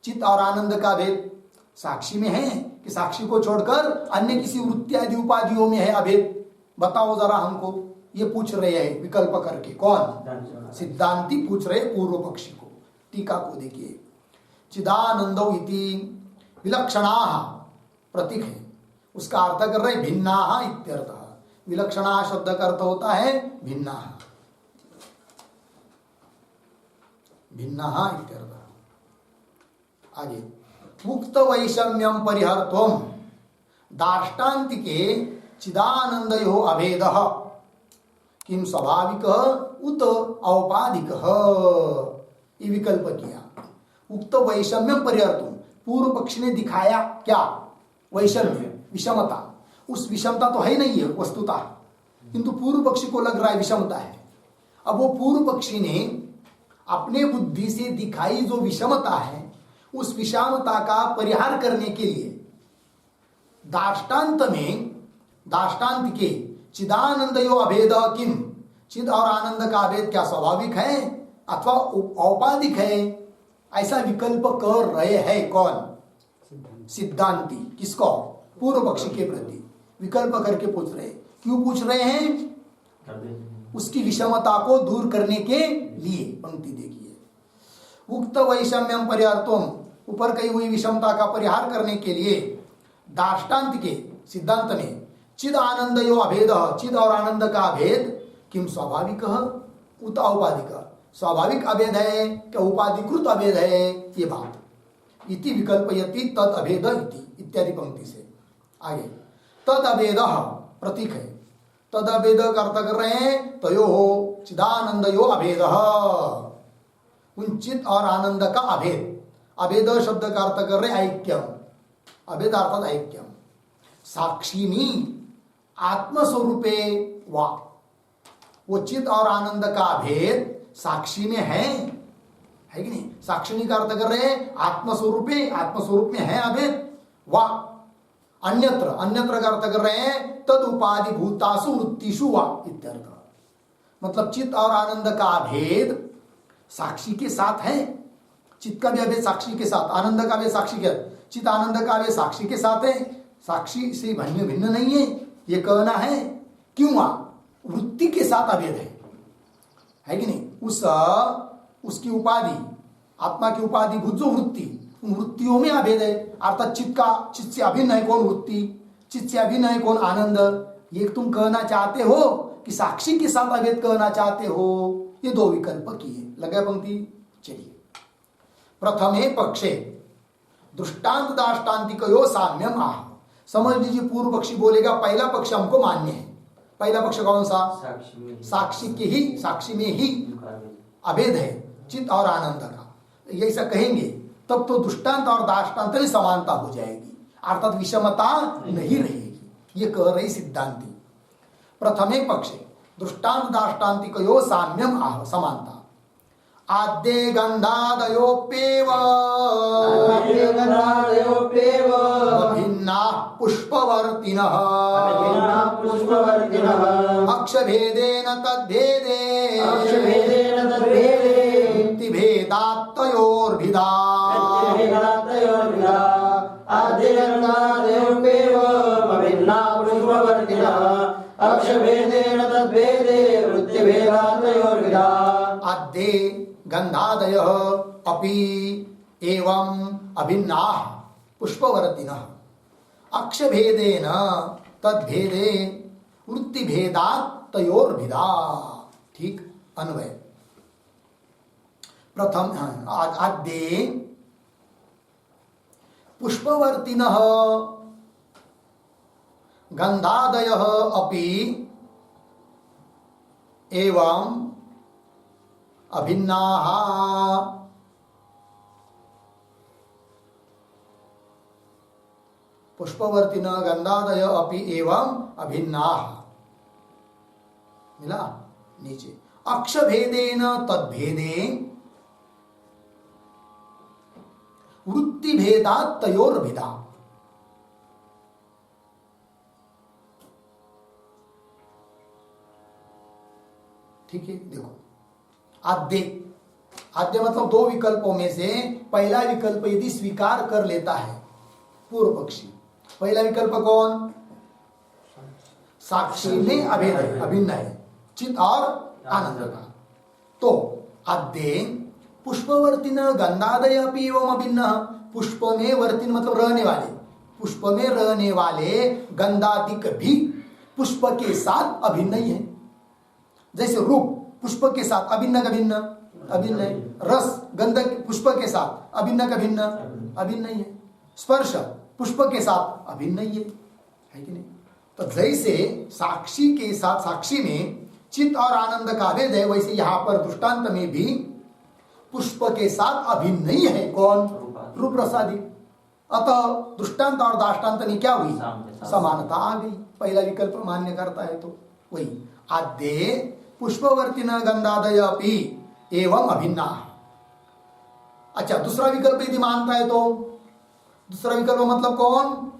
चित्त और आनंद का भेद साक्षी में है कि साक्षी को छोड़कर अन्य किसी वृत्ति आदि उपाधियों में है अभेद? बताओ जरा हमको। ये पूछ रहे हैं विकल्प करके। कौन? सिद्धांति पूछ रहे पूर्व पक्षी को। टीका को देखिए। चिदानंदो इति विलक्षणाः प्रतीक है, उसका अर्थ कर रहे भिन्नाः इत्यर्थः। विलक्षणा शब्द का अर्थ होता है भिन्नाः, भिन्नाः इत्यर्थः। आगे, मुक्त वैषम्यम परिहर्त्वम दार्ष्टान्तिके चिदानंदयो अभेदः किम स्वाभाविकः उत औपाधिकः। ये विकल्प किया। उक्त वैषम्यम परिहर्त्वम, पूर्व पक्षी ने दिखाया क्या? वैषम्य, विषमता। उस विषमता तो है नहीं है वस्तुतः, किंतु पूर्व पक्षी को लग रहा है विषमता है। अब वो पूर्व पक्षी ने अपने बुद्धि से दिखाई जो विषमता है, उस विषमता का परिहार करने के लिए दार्ष्टान्त में, दार्ष्टान्त के चिदानंदयो अभेद किम, चिद और आनंद का अभेद क्या स्वाभाविक है अथवा औपाधिक है? ऐसा विकल्प कर रहे हैं कौन? सिद्धांति। किसको? पूर्व पक्षी के प्रति विकल्प करके पूछ रहे। क्यों पूछ रहे हैं? उसकी विषमता को दूर करने के लिए। पंक्ति देखिए। उक्त वैषम्यम परिहर्त्वम, ऊपर कही हुई विषमता का परिहार करने के लिए दार्ष्टान्त के सिद्धांत में चिद आनंदयो अभेद, चिद और आनंद का अभेद किम स्वाभाविक उत औपाधिक, स्वाभाविक अभेद है क्या उपाधिकृत अभेद है? ये बात। इति विकल्पयति तद अभेद इति इत्यादि पंक्ति से। आगे, तद अभेद प्रतीक है। तद अभेद का अर्थ कर रहे हैं तयो चिदानंदयो अभेद, उन चित और आनंद का अभेद। अभेद शब्द का अर्थ कर रहे ऐक्यम, अभेद अर्थात ऐक्यम। साक्षिणी आत्मस्वरूपे वा, वो चित और आनंद का अभेद साक्षी में है कि नहीं? साक्षिणी का अर्थ कर रहे हैं आत्मस्वरूपे, आत्मस्वरूप में है अभेद। वा अन्यत्र, अन्यत्र का अर्थ कर रहे हैं तद उपाधि भूतासु वृत्तिषु वा इत्यर्थ। मतलब चित्त और आनंद का अभेद साक्षी के साथ है। चित्त का भी अभेद साक्षी के साथ, आनंद का भी साक्षी के, चित्त आनंद का अभेद साक्षी के साथ है, साक्षी से भिन्न भिन्न नहीं है ये कहना है। क्यों? वृत्ति के साथ अभेद है कि नहीं? उसकी उपाधि, आत्मा की उपाधि भूत जो वृत्ति, उन वृत्तियों में अभेद है। अर्थात चित्त से अभिन्न है कौन? वृत्ति। चित्त से अभिन्न है कौन? आनंद। ये तुम कहना चाहते हो कि साक्षी के साथ अभेद कहना चाहते हो? ये दो विकल्प किए। लगा पंक्ति? चलिए, प्रथमे पक्षे दृष्टांत दार्ष्टान्तिकयो साम्यम आह। समझ लीजिए, पूर्व पक्षी बोलेगा पहला पक्ष हमको मान्य है। पहला पक्ष कौन सा? साक्षी के ही, साक्षी में ही अभेद है चित्त और आनंद का। ये ऐसा कहेंगे तब तो दृष्टांत और दार्ष्टान्त में समानता हो जाएगी, अर्थात विषमता नहीं रहेगी। ये कह रही सिद्धांति। प्रथमे पक्षे दृष्टांत दार्ष्टान्तिकयो साम्यम आह, समानता। आद्ये गंधादयोप्येव भिन्ना पुष्पवर्तिनः अक्षभेदेन तद्भेदे मुक्तिभेदात्तयोर्भिदा आद्ये गंधादयः अपि एवं अभिन्नाः पुष्पवर्तिनः अक्षभेदेन तद्भेदे वृत्तिभेदात् तयोर्भिदा। ठीक अन्वय। प्रथम आद्ये पुष्पवर्तिनः गंधादयः अपि एवं अभिन्नाः पुष्पवर्तिनः गंधादय अपि एवं अभिन्नाः। मिला नीचे। अक्षभेदेन तद्भेदे वृत्तिभेदात् तयोर्भिदा। ठीक है, देखो आद्य आद्य मतलब दो विकल्पों में से पहला विकल्प यदि स्वीकार कर लेता है पूर्व पक्षी, पहला विकल्प कौन? साक्षी में अभेद है, अभिन्न है, चित और आनंद का। तो आद्य पुष्पवर्तिन गंधादय अपि एवं अभिन्न। पुष्प में वर्तिन मतलब रहने वाले, पुष्प में रहने वाले गंधादिक भी पुष्प के साथ अभिन्न ही है। जैसे रूप पुष्प के साथ अभिन्न का भिन्न, अभिन्न है। रस गंधक पुष्प के साथ अभिन्न का भिन्न, अभिन्न ही है। स्पर्श पुष्प के साथ अभिन्न ही है कि नहीं? तो जैसे साक्षी के साथ, साक्षी में चित्त और आनंद का भेद है, वैसे यहां पर दृष्टांत में भी पुष्प के साथ अभिन्न ही है। कौन? रूप रसादि। अतः दृष्टांत और दाष्टान्त में क्या हुई? समानता आ गई। पहला विकल्प मान्य करता है तो वही आद्ये पुष्पवर्तिन गंधादय अपि एवं अभिन्ना। अच्छा, दूसरा विकल्प यदि मानता है तो दूसरा विकल्प मतलब कौन?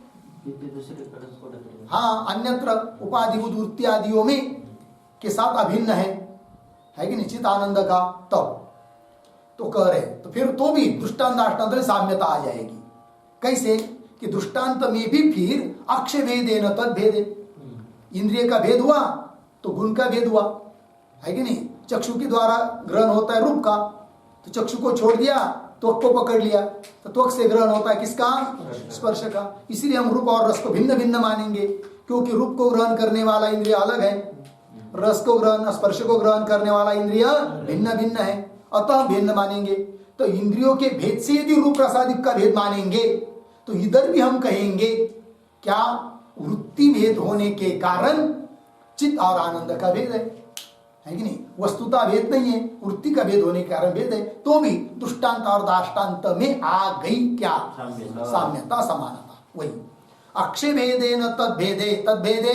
हाँ, अन्यत्र उपाधिभूत वृत्ति आदियों में के साथ अभिन्न है कि निश्चित आनंद का। तब तो कह रहे तो फिर तो भी दृष्टांत दाष्टान्त में साम्यता आ जाएगी। कैसे? कि दृष्टांत में भी फिर अक्षभेदेन तद्भेदे, इंद्रिय का भेद हुआ तो गुण का भेद हुआ, है कि नहीं? चक्षु के द्वारा ग्रहण होता है रूप का, तो चक्षु को छोड़ दिया, त्वक को पकड़ लिया, तो त्वक से ग्रहण होता है किसका? स्पर्श का। इसलिए हम रूप और रस को भिन्न भिन्न मानेंगे, क्योंकि रूप को ग्रहण करने वाला इंद्रिय अलग है, रस को ग्रहण, स्पर्श को ग्रहण करने वाला इंद्रिय भिन्न भिन्न है, अतः भिन्न मानेंगे। तो इंद्रियों के भेद से यदि रूप रसादिक का भेद मानेंगे तो इधर भी हम कहेंगे क्या? वृत्ति भेद होने के कारण चित्त और आनंद का भेद है कि नहीं? वस्तुता भेद नहीं है, वृत्ति का भेद होने के कारण भेद है। तो भी दृष्टांत और दाष्टान्त में आ गई क्या? साम्यता, समानता। वही अक्षभेदेन तद्भेदे, तद्भेदे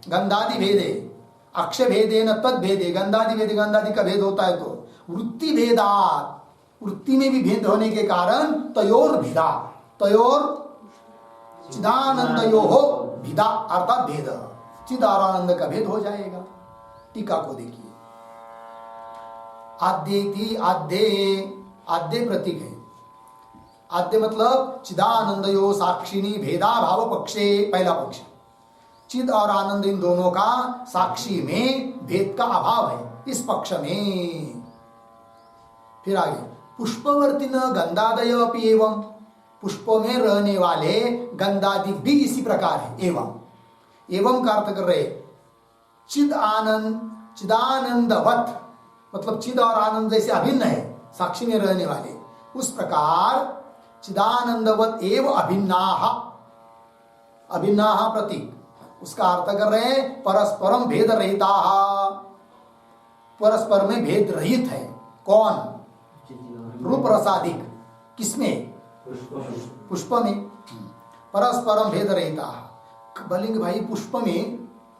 गंधादि भेदे, अक्षभेदेन तद्भेदे, गंधादि भेदे, गंधादि का भेद होता है तो वृत्ति भेदात्, वृत्ति में भी भेद होने के कारण तयोर भिदा, तयोर चिदानंदयोः भिदा अर्थात भेद, चिद और आनंद का भेद हो जाएगा। टीका को देखिए। आद्येति, आद्ये, आद्य प्रतीक है। आद्य मतलब चिदानंदयो साक्षिणी भेदा भाव पक्षे, पहला पक्ष। चिद और आनंद इन दोनों का साक्षी में भेद का अभाव है, इस पक्ष में। फिर आगे पुष्पवर्तिन गंधादय अपि एवं, पुष्पों में रहने वाले गंधादि भी इसी प्रकार है। एवं का अर्थ कर रहे चिद आनंद, चिदानंदवत मतलब चिद और आनंद जैसे अभिन्न है साक्षी में रहने वाले, उस प्रकार चिदानंदवत एव अभिन्नाः, अभिन्नाः प्रतीक, उसका अर्थ कर रहे हैं परस्परम भेद रहिताः, परस्पर में भेद रहित है। कौन? रूप रसादिक। किसमें? पुष्प में। परस्परम भेद रहिताः। बोलेंगे भाई पुष्प में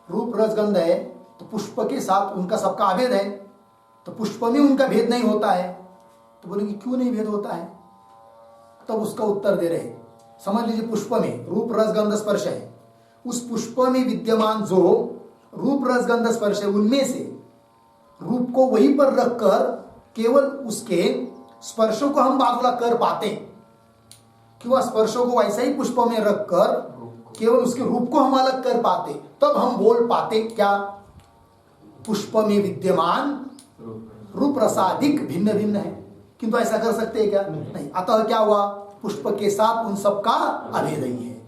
रूप रस गंध है तो पुष्प के साथ उनका सबका अभेद है, तो पुष्प में उनका भेद नहीं होता है। तो बोलेंगे क्यों नहीं भेद होता है? तब उसका उत्तर दे रहे, समझ लीजिए पुष्प में रूप रस गंध स्पर्श है, उस पुष्प में विद्यमान जो रूप रस गंध स्पर्श है उनमें से रूप को वहीं पर रखकर केवल उसके स्पर्शों को हम बादला कर पाते, कि स्पर्शों को वैसा ही पुष्प में रखकर केवल उसके रूप को हम अलग कर पाते, तब हम बोल पाते क्या? पुष्प में विद्यमान रूप रसादिक भिन्न भिन्न है। किंतु ऐसा कर सकते हैं क्या? नहीं। अतः क्या हुआ? पुष्प के साथ उन सब का अभेद ही है।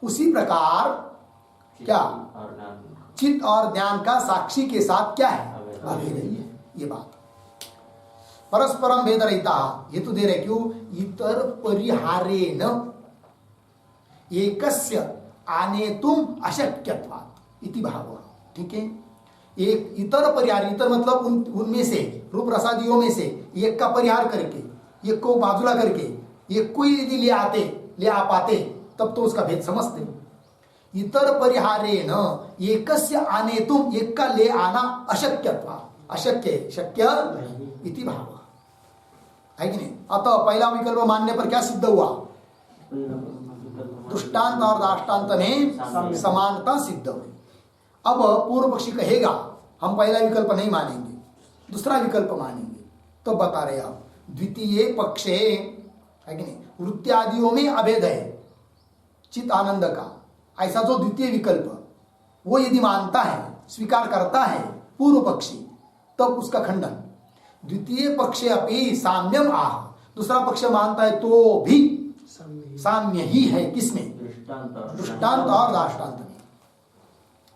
उसी प्रकार क्या चित्त और ज्ञान का साक्षी के साथ क्या है? अभेद ही है। ये बात परस्परम भेद रहता ये तो दे रहे, क्यों? इतर परिहारेण एकस्य आनेतुम अशक्यत्वात् इति भाव। ठीक है, एक इतर परिहार, इतर मतलब उनमें से रूप रसादियों में से एक का परिहार करके, एक को बाजुला करके, एक को यदि ले आ पाते तब तो उसका भेद समझते। इतर परिहारेण एकस्य आनेतुम, एक का ले आना अशक्यत्वात्, अशक्य शक्य इति भाव है कि नहीं? अतः पहला विकल्प मानने पर क्या सिद्ध हुआ? दृष्टांत और दाष्टांत में समानता सिद्ध हुई। अब पूर्व पक्षी कहेगा हम पहला विकल्प नहीं मानेंगे, दूसरा विकल्प मानेंगे। तो बता रहे आप द्वितीय पक्षे है कि नहीं, वृत्त्यादियों में अभेद है चित आनंद का, ऐसा जो द्वितीय विकल्प वो यदि मानता है, स्वीकार करता है पूर्व पक्षी, तब उसका खंडन। द्वितीय पक्षे अपि साम्यम आह, दूसरा पक्ष मानता है तो भी साम्य ही है। किसमें? दृष्टांत और दाष्टांत में।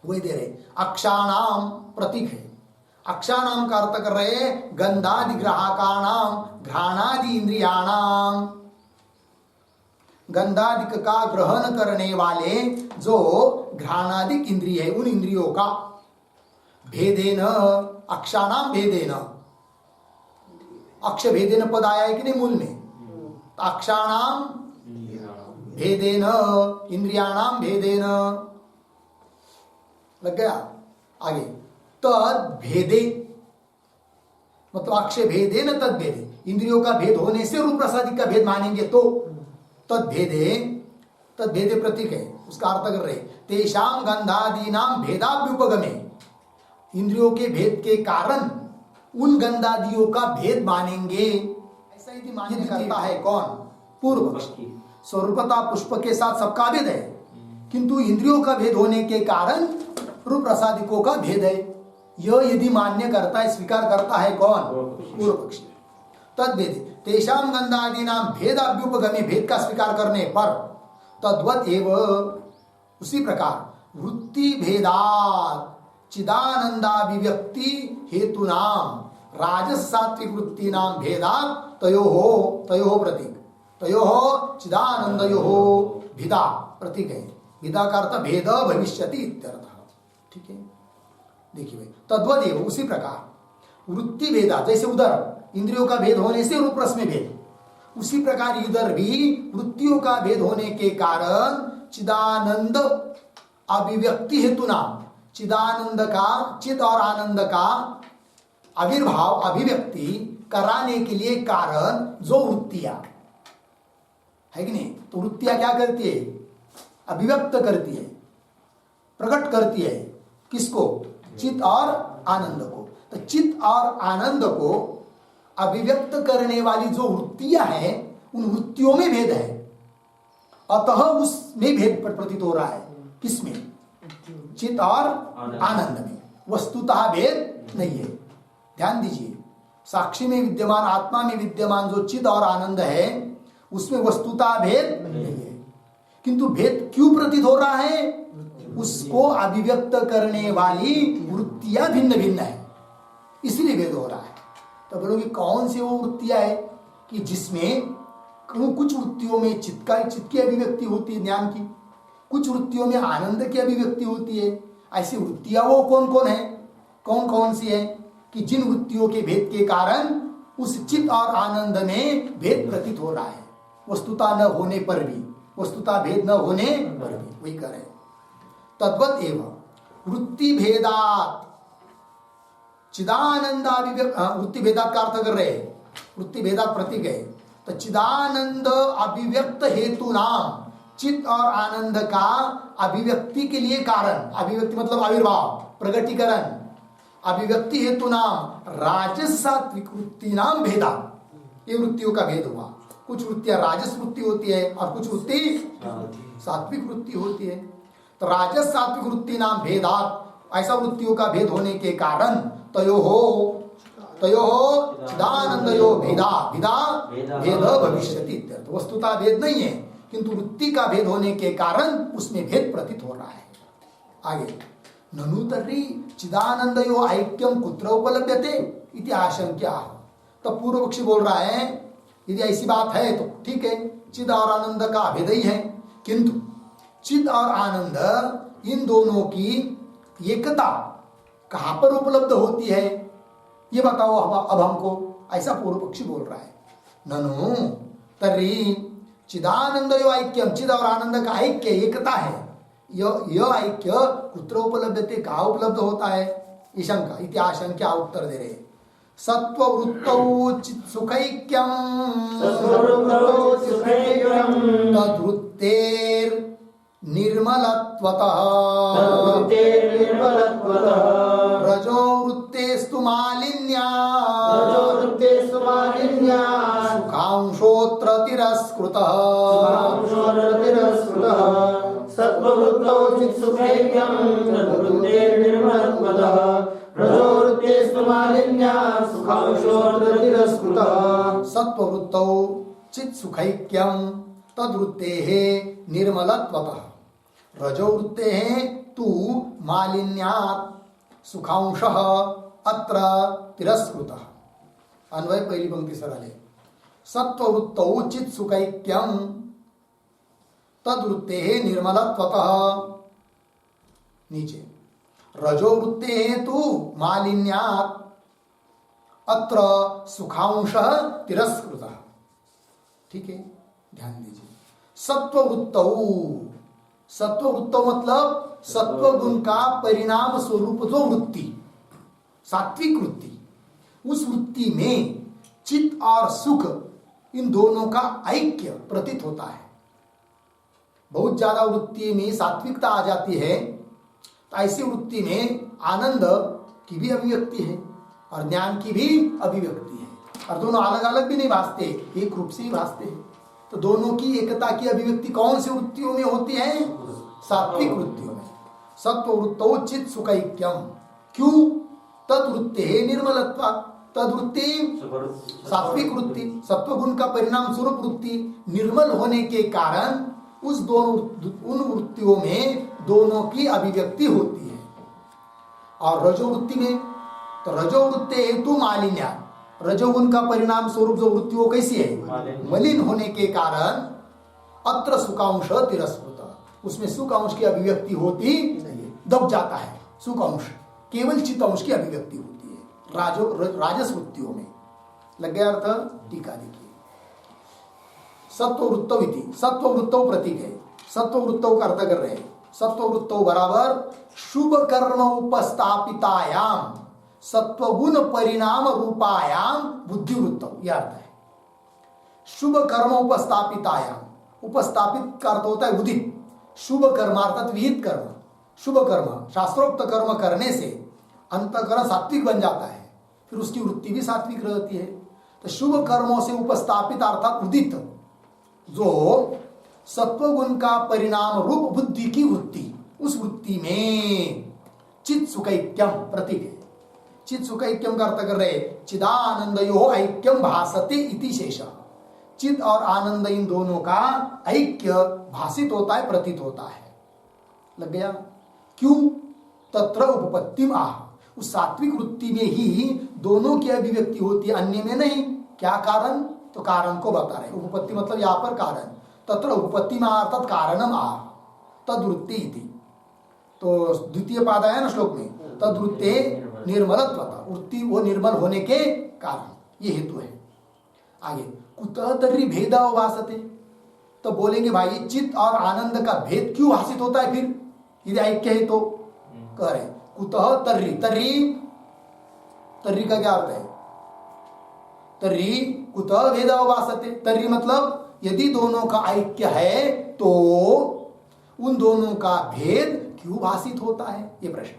वही दे रहे अक्षाणाम प्रतीक है। अक्षाणाम का अर्थ कर रहे गंधादि ग्राहकाणाम घ्राणादि इंद्रियाणाम, गंधादिक का ग्रहण करने वाले जो घ्राणादिक इंद्रिय है उन इंद्रियों का भेदेन, अक्षाणाम भेदेन, अक्ष भेदेन पद आया है कि नहीं मूल में? अक्षाणाम भेदेन इंद्रियाणाम भेदेन, लग गया? आगे तद भेदे मतलब अक्ष भेदेन तद भेदे, इंद्रियों का भेद होने से रूप रसादि का भेद मानेंगे तो तद भेदे प्रतीक है, उसका अर्थ कर रहे तेषाम गंधादीनाम भेदाभ्युपगमे, इंद्रियों के भेद के कारण उन गंधादियों का भेद मानेंगे। ऐसा यदि मान्य करता है कौन? पूर्व पक्षी। स्वरूपता पुष्प के साथ सबका भेद है, किंतु इंद्रियों का भेद होने के कारण रूप रसादिकों का भेद है, यह यदि मान्य करता है, स्वीकार करता है कौन? पूर्व पक्षी। तद भेदे तेषाम गंधादीनाम भेदाभ्युपगमे, भेद का स्वीकार करने पर तद्वत एव, उसी प्रकार वृत्ति भेदात् चिदानंदाभिव्यक्ति हेतुनाम राजस सात्विक वृत्ति नाम भेदात् तयोः प्रतीक, तयोः चिदानंदयोः भिदा प्रतीक है। भिदा का अर्थ भेद भविष्यति इत्यर्थ। ठीक है, देखिए भाई तद्वदेव, उसी प्रकार वृत्ति भेदा, जैसे उधर इंद्रियों का भेद होने से रूप रस में भेद, उसी प्रकार इधर भी वृत्तियों का भेद होने के कारण चिदानंद अभिव्यक्ति हेतु नाम, चिदानंद का, चित और आनंद का आविर्भाव अभिव्यक्ति कराने के लिए कारण जो वृत्तियां है कि नहीं, तो वृत्तियां क्या करती है? अभिव्यक्त करती है, प्रकट करती है। किसको? चित और आनंद को। तो चित और आनंद को अभिव्यक्त करने वाली जो वृत्तियां हैं उन वृत्तियों में भेद है, अतः उसमें भेद प्रतीत हो रहा है। किसमें? चित और आनंद में। वस्तुतः भेद नहीं है। ध्यान दीजिए, साक्षी में विद्यमान, आत्मा में विद्यमान जो चित और आनंद है उसमें वस्तुतः भेद नहीं है, किंतु भेद क्यों प्रतीत हो रहा है? उसको अभिव्यक्त करने वाली वृत्तियां भिन्न भिन्न है, इसलिए भेद हो रहा है। तो बोलोगे कौन सी वो वृत्तियां है कि जिसमें कुछ वृत्तियों में चित्त की अभिव्यक्ति होती है, ज्ञान की, कुछ वृत्तियों में आनंद की अभिव्यक्ति होती है। ऐसी वृत्तियां वो कौन कौन है? कौन कौन सी है कि जिन वृत्तियों के भेद के कारण उस चित्त और आनंद में भेद प्रतीत हो रहा है, वस्तुता न होने पर भी, वस्तुता भेद न होने पर भी। वही कह रहे तद्वत एवं वृत्ति भेदात् चिदानंद वृत्ति भेदात का अर्थ कर रहे हैं, वृत्ति भेदात प्रतीक है। तो चिदानंद अभिव्यक्त हेतु नाम, चित और आनंद का अभिव्यक्ति के लिए कारण, अभिव्यक्ति मतलब आविर्भाव, प्रगटीकरण, अभिव्यक्ति हेतु नाम राजस सात्विक वृत्ति नाम भेदा। ये वृत्तियों का भेद हुआ। कुछ वृत्तियां राजस वृत्ति होती है और कुछ वृत्ति सात्विक वृत्ति होती है। तो राजस सात्विक वृत्ति नाम भेदात, ऐसा वृत्तियों का भेद होने के कारण तयो चिदानंदयो भेदा भेदा भेद भविष्यति। वस्तुतः भेद नहीं है, किंतु वृत्ति का भेद होने के कारण उसमें भेद प्रतीत हो रहा है। आगे ननु तर्हि चिदानंदयो ऐक्यम कुत्र उपलभ्यते इति आशंक्या। तो पूर्व पक्षी बोल रहा है यदि ऐसी बात है तो ठीक है, चिद और आनंद का अभेद ही है, किंतु चिद और आनंद इन दोनों की एकता कहां पर उपलब्ध होती है ये बताओ अब हमको, ऐसा पूर्व पक्षी बोल रहा है। ननु तर्हि चिदानंदयो ऐक्यम, चिद और आनंद का ऐक्य एकता है, यह ऐक्य कुत्र उपलब्धते, कहाँ उपलब्ध होता है, ये शंका। इति आशंका उत्तर दे रहे। सत्ववृत्तौ चित् सुखैक्यं तद्वृत्तेर् निर्मलत्वतः रजो वृत्तेस्तु मालिन्यात् सुखांशोऽत्र तिरस्कृतः। सत्ववृत्तौ चित्सुखैक्यं तद्वृत्तेर् निर्मलत्वतः रजो वृत्तेस्तु मालिन्यात् सुखांशोऽत्र तिरस्कृतः। सत्ववृत्तौ चित्सुखैक्यं तद्वृत्तेः निर्मलत्वतः रजो वृत्तेः तु मालिन्यात् सुखांशः अत्र तिरस्कृतः। अन्वय पहली पंक्ति सरल है। सत्ववृत्तौ चित्सुखैक्यं तद्वृत्तेः निर्मलत्वतः, नीचे रजो वृत्तेः तु मालिन्यात् अत्र सुखांशः तिरस्कृतः। ठीक है, ध्यान दीजिए। सत्ववृत्तौ, सत्ववृत्तौ मतलब सत्व गुण का परिणाम स्वरूप जो वृत्ति, सात्विक वृत्ति, उस वृत्ति में चित्त और सुख इन दोनों का ऐक्य प्रतीत होता है। बहुत ज्यादा वृत्ति में सात्विकता आ जाती है तो ऐसी वृत्ति में आनंद की भी अभिव्यक्ति है और ज्ञान की भी अभिव्यक्ति है, और दोनों अलग अलग भी नहीं भासते, एक रूप से ही भासते हैं। तो दोनों की एकता की अभिव्यक्ति कौन सी वृत्तियों में होती है? सात्विक वृत्तियों में। सत्ववृत्तौ चित् सुखैक्यम, क्यों? तद्वृत्तेः निर्मलत्वा, तद्वृत्ति सात्विक वृत्ति, सत्वगुण का परिणाम स्वरूप वृत्ति निर्मल होने के कारण उस उन वृत्तियों में दोनों की अभिव्यक्ति होती है। और रजोवृत्ति में तो रजोवृत्ति हेतु मालिन्या, रजोगुण का परिणाम स्वरूप जो वृत्ति वो कैसी है? मलिन होने के कारण अत्र सुखांश तिरस्कृत, उसमें सुख अंश की अभिव्यक्ति होती नहीं, दब जाता है। सुख अंश केवल चित्त अंश की अभिव्यक्ति होती है राजस वृत्तियों में। लग गया अर्थ? टीका देखिए। सत्ववृत्तौ इति, सत्ववृत्तौ प्रतीक है, सत्ववृत्तौ का अर्थ कर रहे हैं। सत्ववृत्तौ बराबर शुभ कर्म उपस्थापितायाम सत्वगुण परिणाम रूपायाम बुद्धिवृत्तौ, यह अर्थ है। शुभ कर्म उपस्थापितायाम, उपस्थापित का अर्थ होता है उदित, शुभ कर्म अर्थात विहित कर्म, शुभ कर्म शास्त्रोक्त कर्म करने से अंतःकरण सात्विक बन जाता है, फिर उसकी वृत्ति भी सात्विक रहती है। तो शुभ कर्मों से उपस्थापित अर्थात उदित जो सत्वगुण का परिणाम रूप बुद्धि की वृत्ति, उस वृत्ति में चित् सुखैक्यम प्रतीक है। चित् सुखैक्यम का अर्थ कर रहे चिदानंदयो ऐक्यम भासते इति शेष, चिद और आनंद इन दोनों का ऐक्य भासित होता है, प्रतीत होता है। लग गया? क्यों? तत्र उपपत्तिम आह, उस सात्विक वृत्ति में ही दोनों की अभिव्यक्ति होती है, अन्य में नहीं। क्या कारण? तो कारण को बता रहे। उपपत्ति मतलब यहाँ पर कारण। तत्र उपपत्ति में अर्थात कारणम आह तद्वृत्ति इति। तो द्वितीय पाद आया ना श्लोक में, तद्वृत्ते निर्मलत्वता, वृत्ति वो निर्मल होने के कारण, ये हेतु है। आगे कुतः तर्हि भेदः भासते, तो बोलेंगे भाई चित्त और आनंद का भेद क्यों भाषित होता है फिर यदि ऐक्य है तो? कह रहे कुतः तर्हि, तर्हि तर्री का क्या अर्थ है? तर्री कुतः भेद अवभासते, तर्री मतलब यदि दोनों का ऐक्य है तो उन दोनों का भेद क्यों भाषित होता है, ये प्रश्न।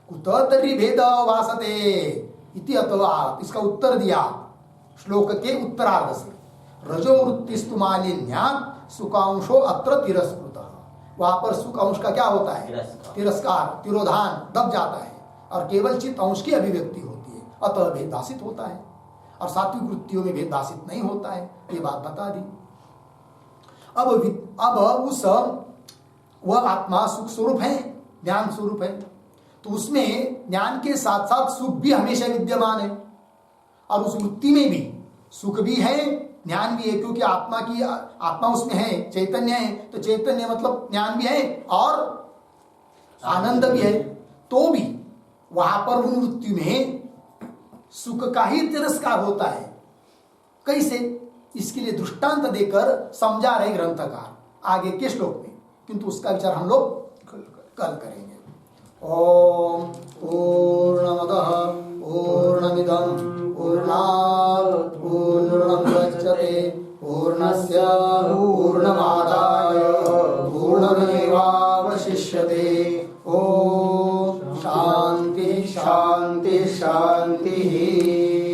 कुतः तर्री भेद अवभासते इति अतः, इसका उत्तर दिया श्लोक के उत्तरार्ध से। रजोवृत्तिस्तु मालिन्यात् सुखांशो अत्र तिरस्कृतः, वहां पर सुख अंश का क्या होता है? तिरस्कार, तिरोधान, दब जाता है, और केवल चित्त अंश की अभिव्यक्ति होती है, अतः भेद भाषित होता है। और सात्विक वृत्तियों में भेद भाषित नहीं होता है, ये बात बता दी। अब उस वह आत्मा सुख स्वरूप है, ज्ञान स्वरूप है, तो उसमें ज्ञान के साथ साथ सुख भी हमेशा विद्यमान है, और उस वृत्ति में भी सुख भी है, ज्ञान भी है, क्योंकि आत्मा उसमें है, चैतन्य है, तो चैतन्य मतलब ज्ञान भी है और आनंद भी है। तो भी वहां पर उन वृत्ति में सुख का ही तिरस्कार होता है। कैसे? इसके लिए दृष्टांत देकर समझा रहे ग्रंथकार आगे के श्लोक में, किंतु उसका विचार हम लोग कल करेंगे। ओम पूर्णमदः पूर्णमिदं पूर्णात् पूर्णमुदच्यते पूर्णस्य पूर्णमादाय पूर्णमेवावशिष्यते। ओम शांति शांति शांति।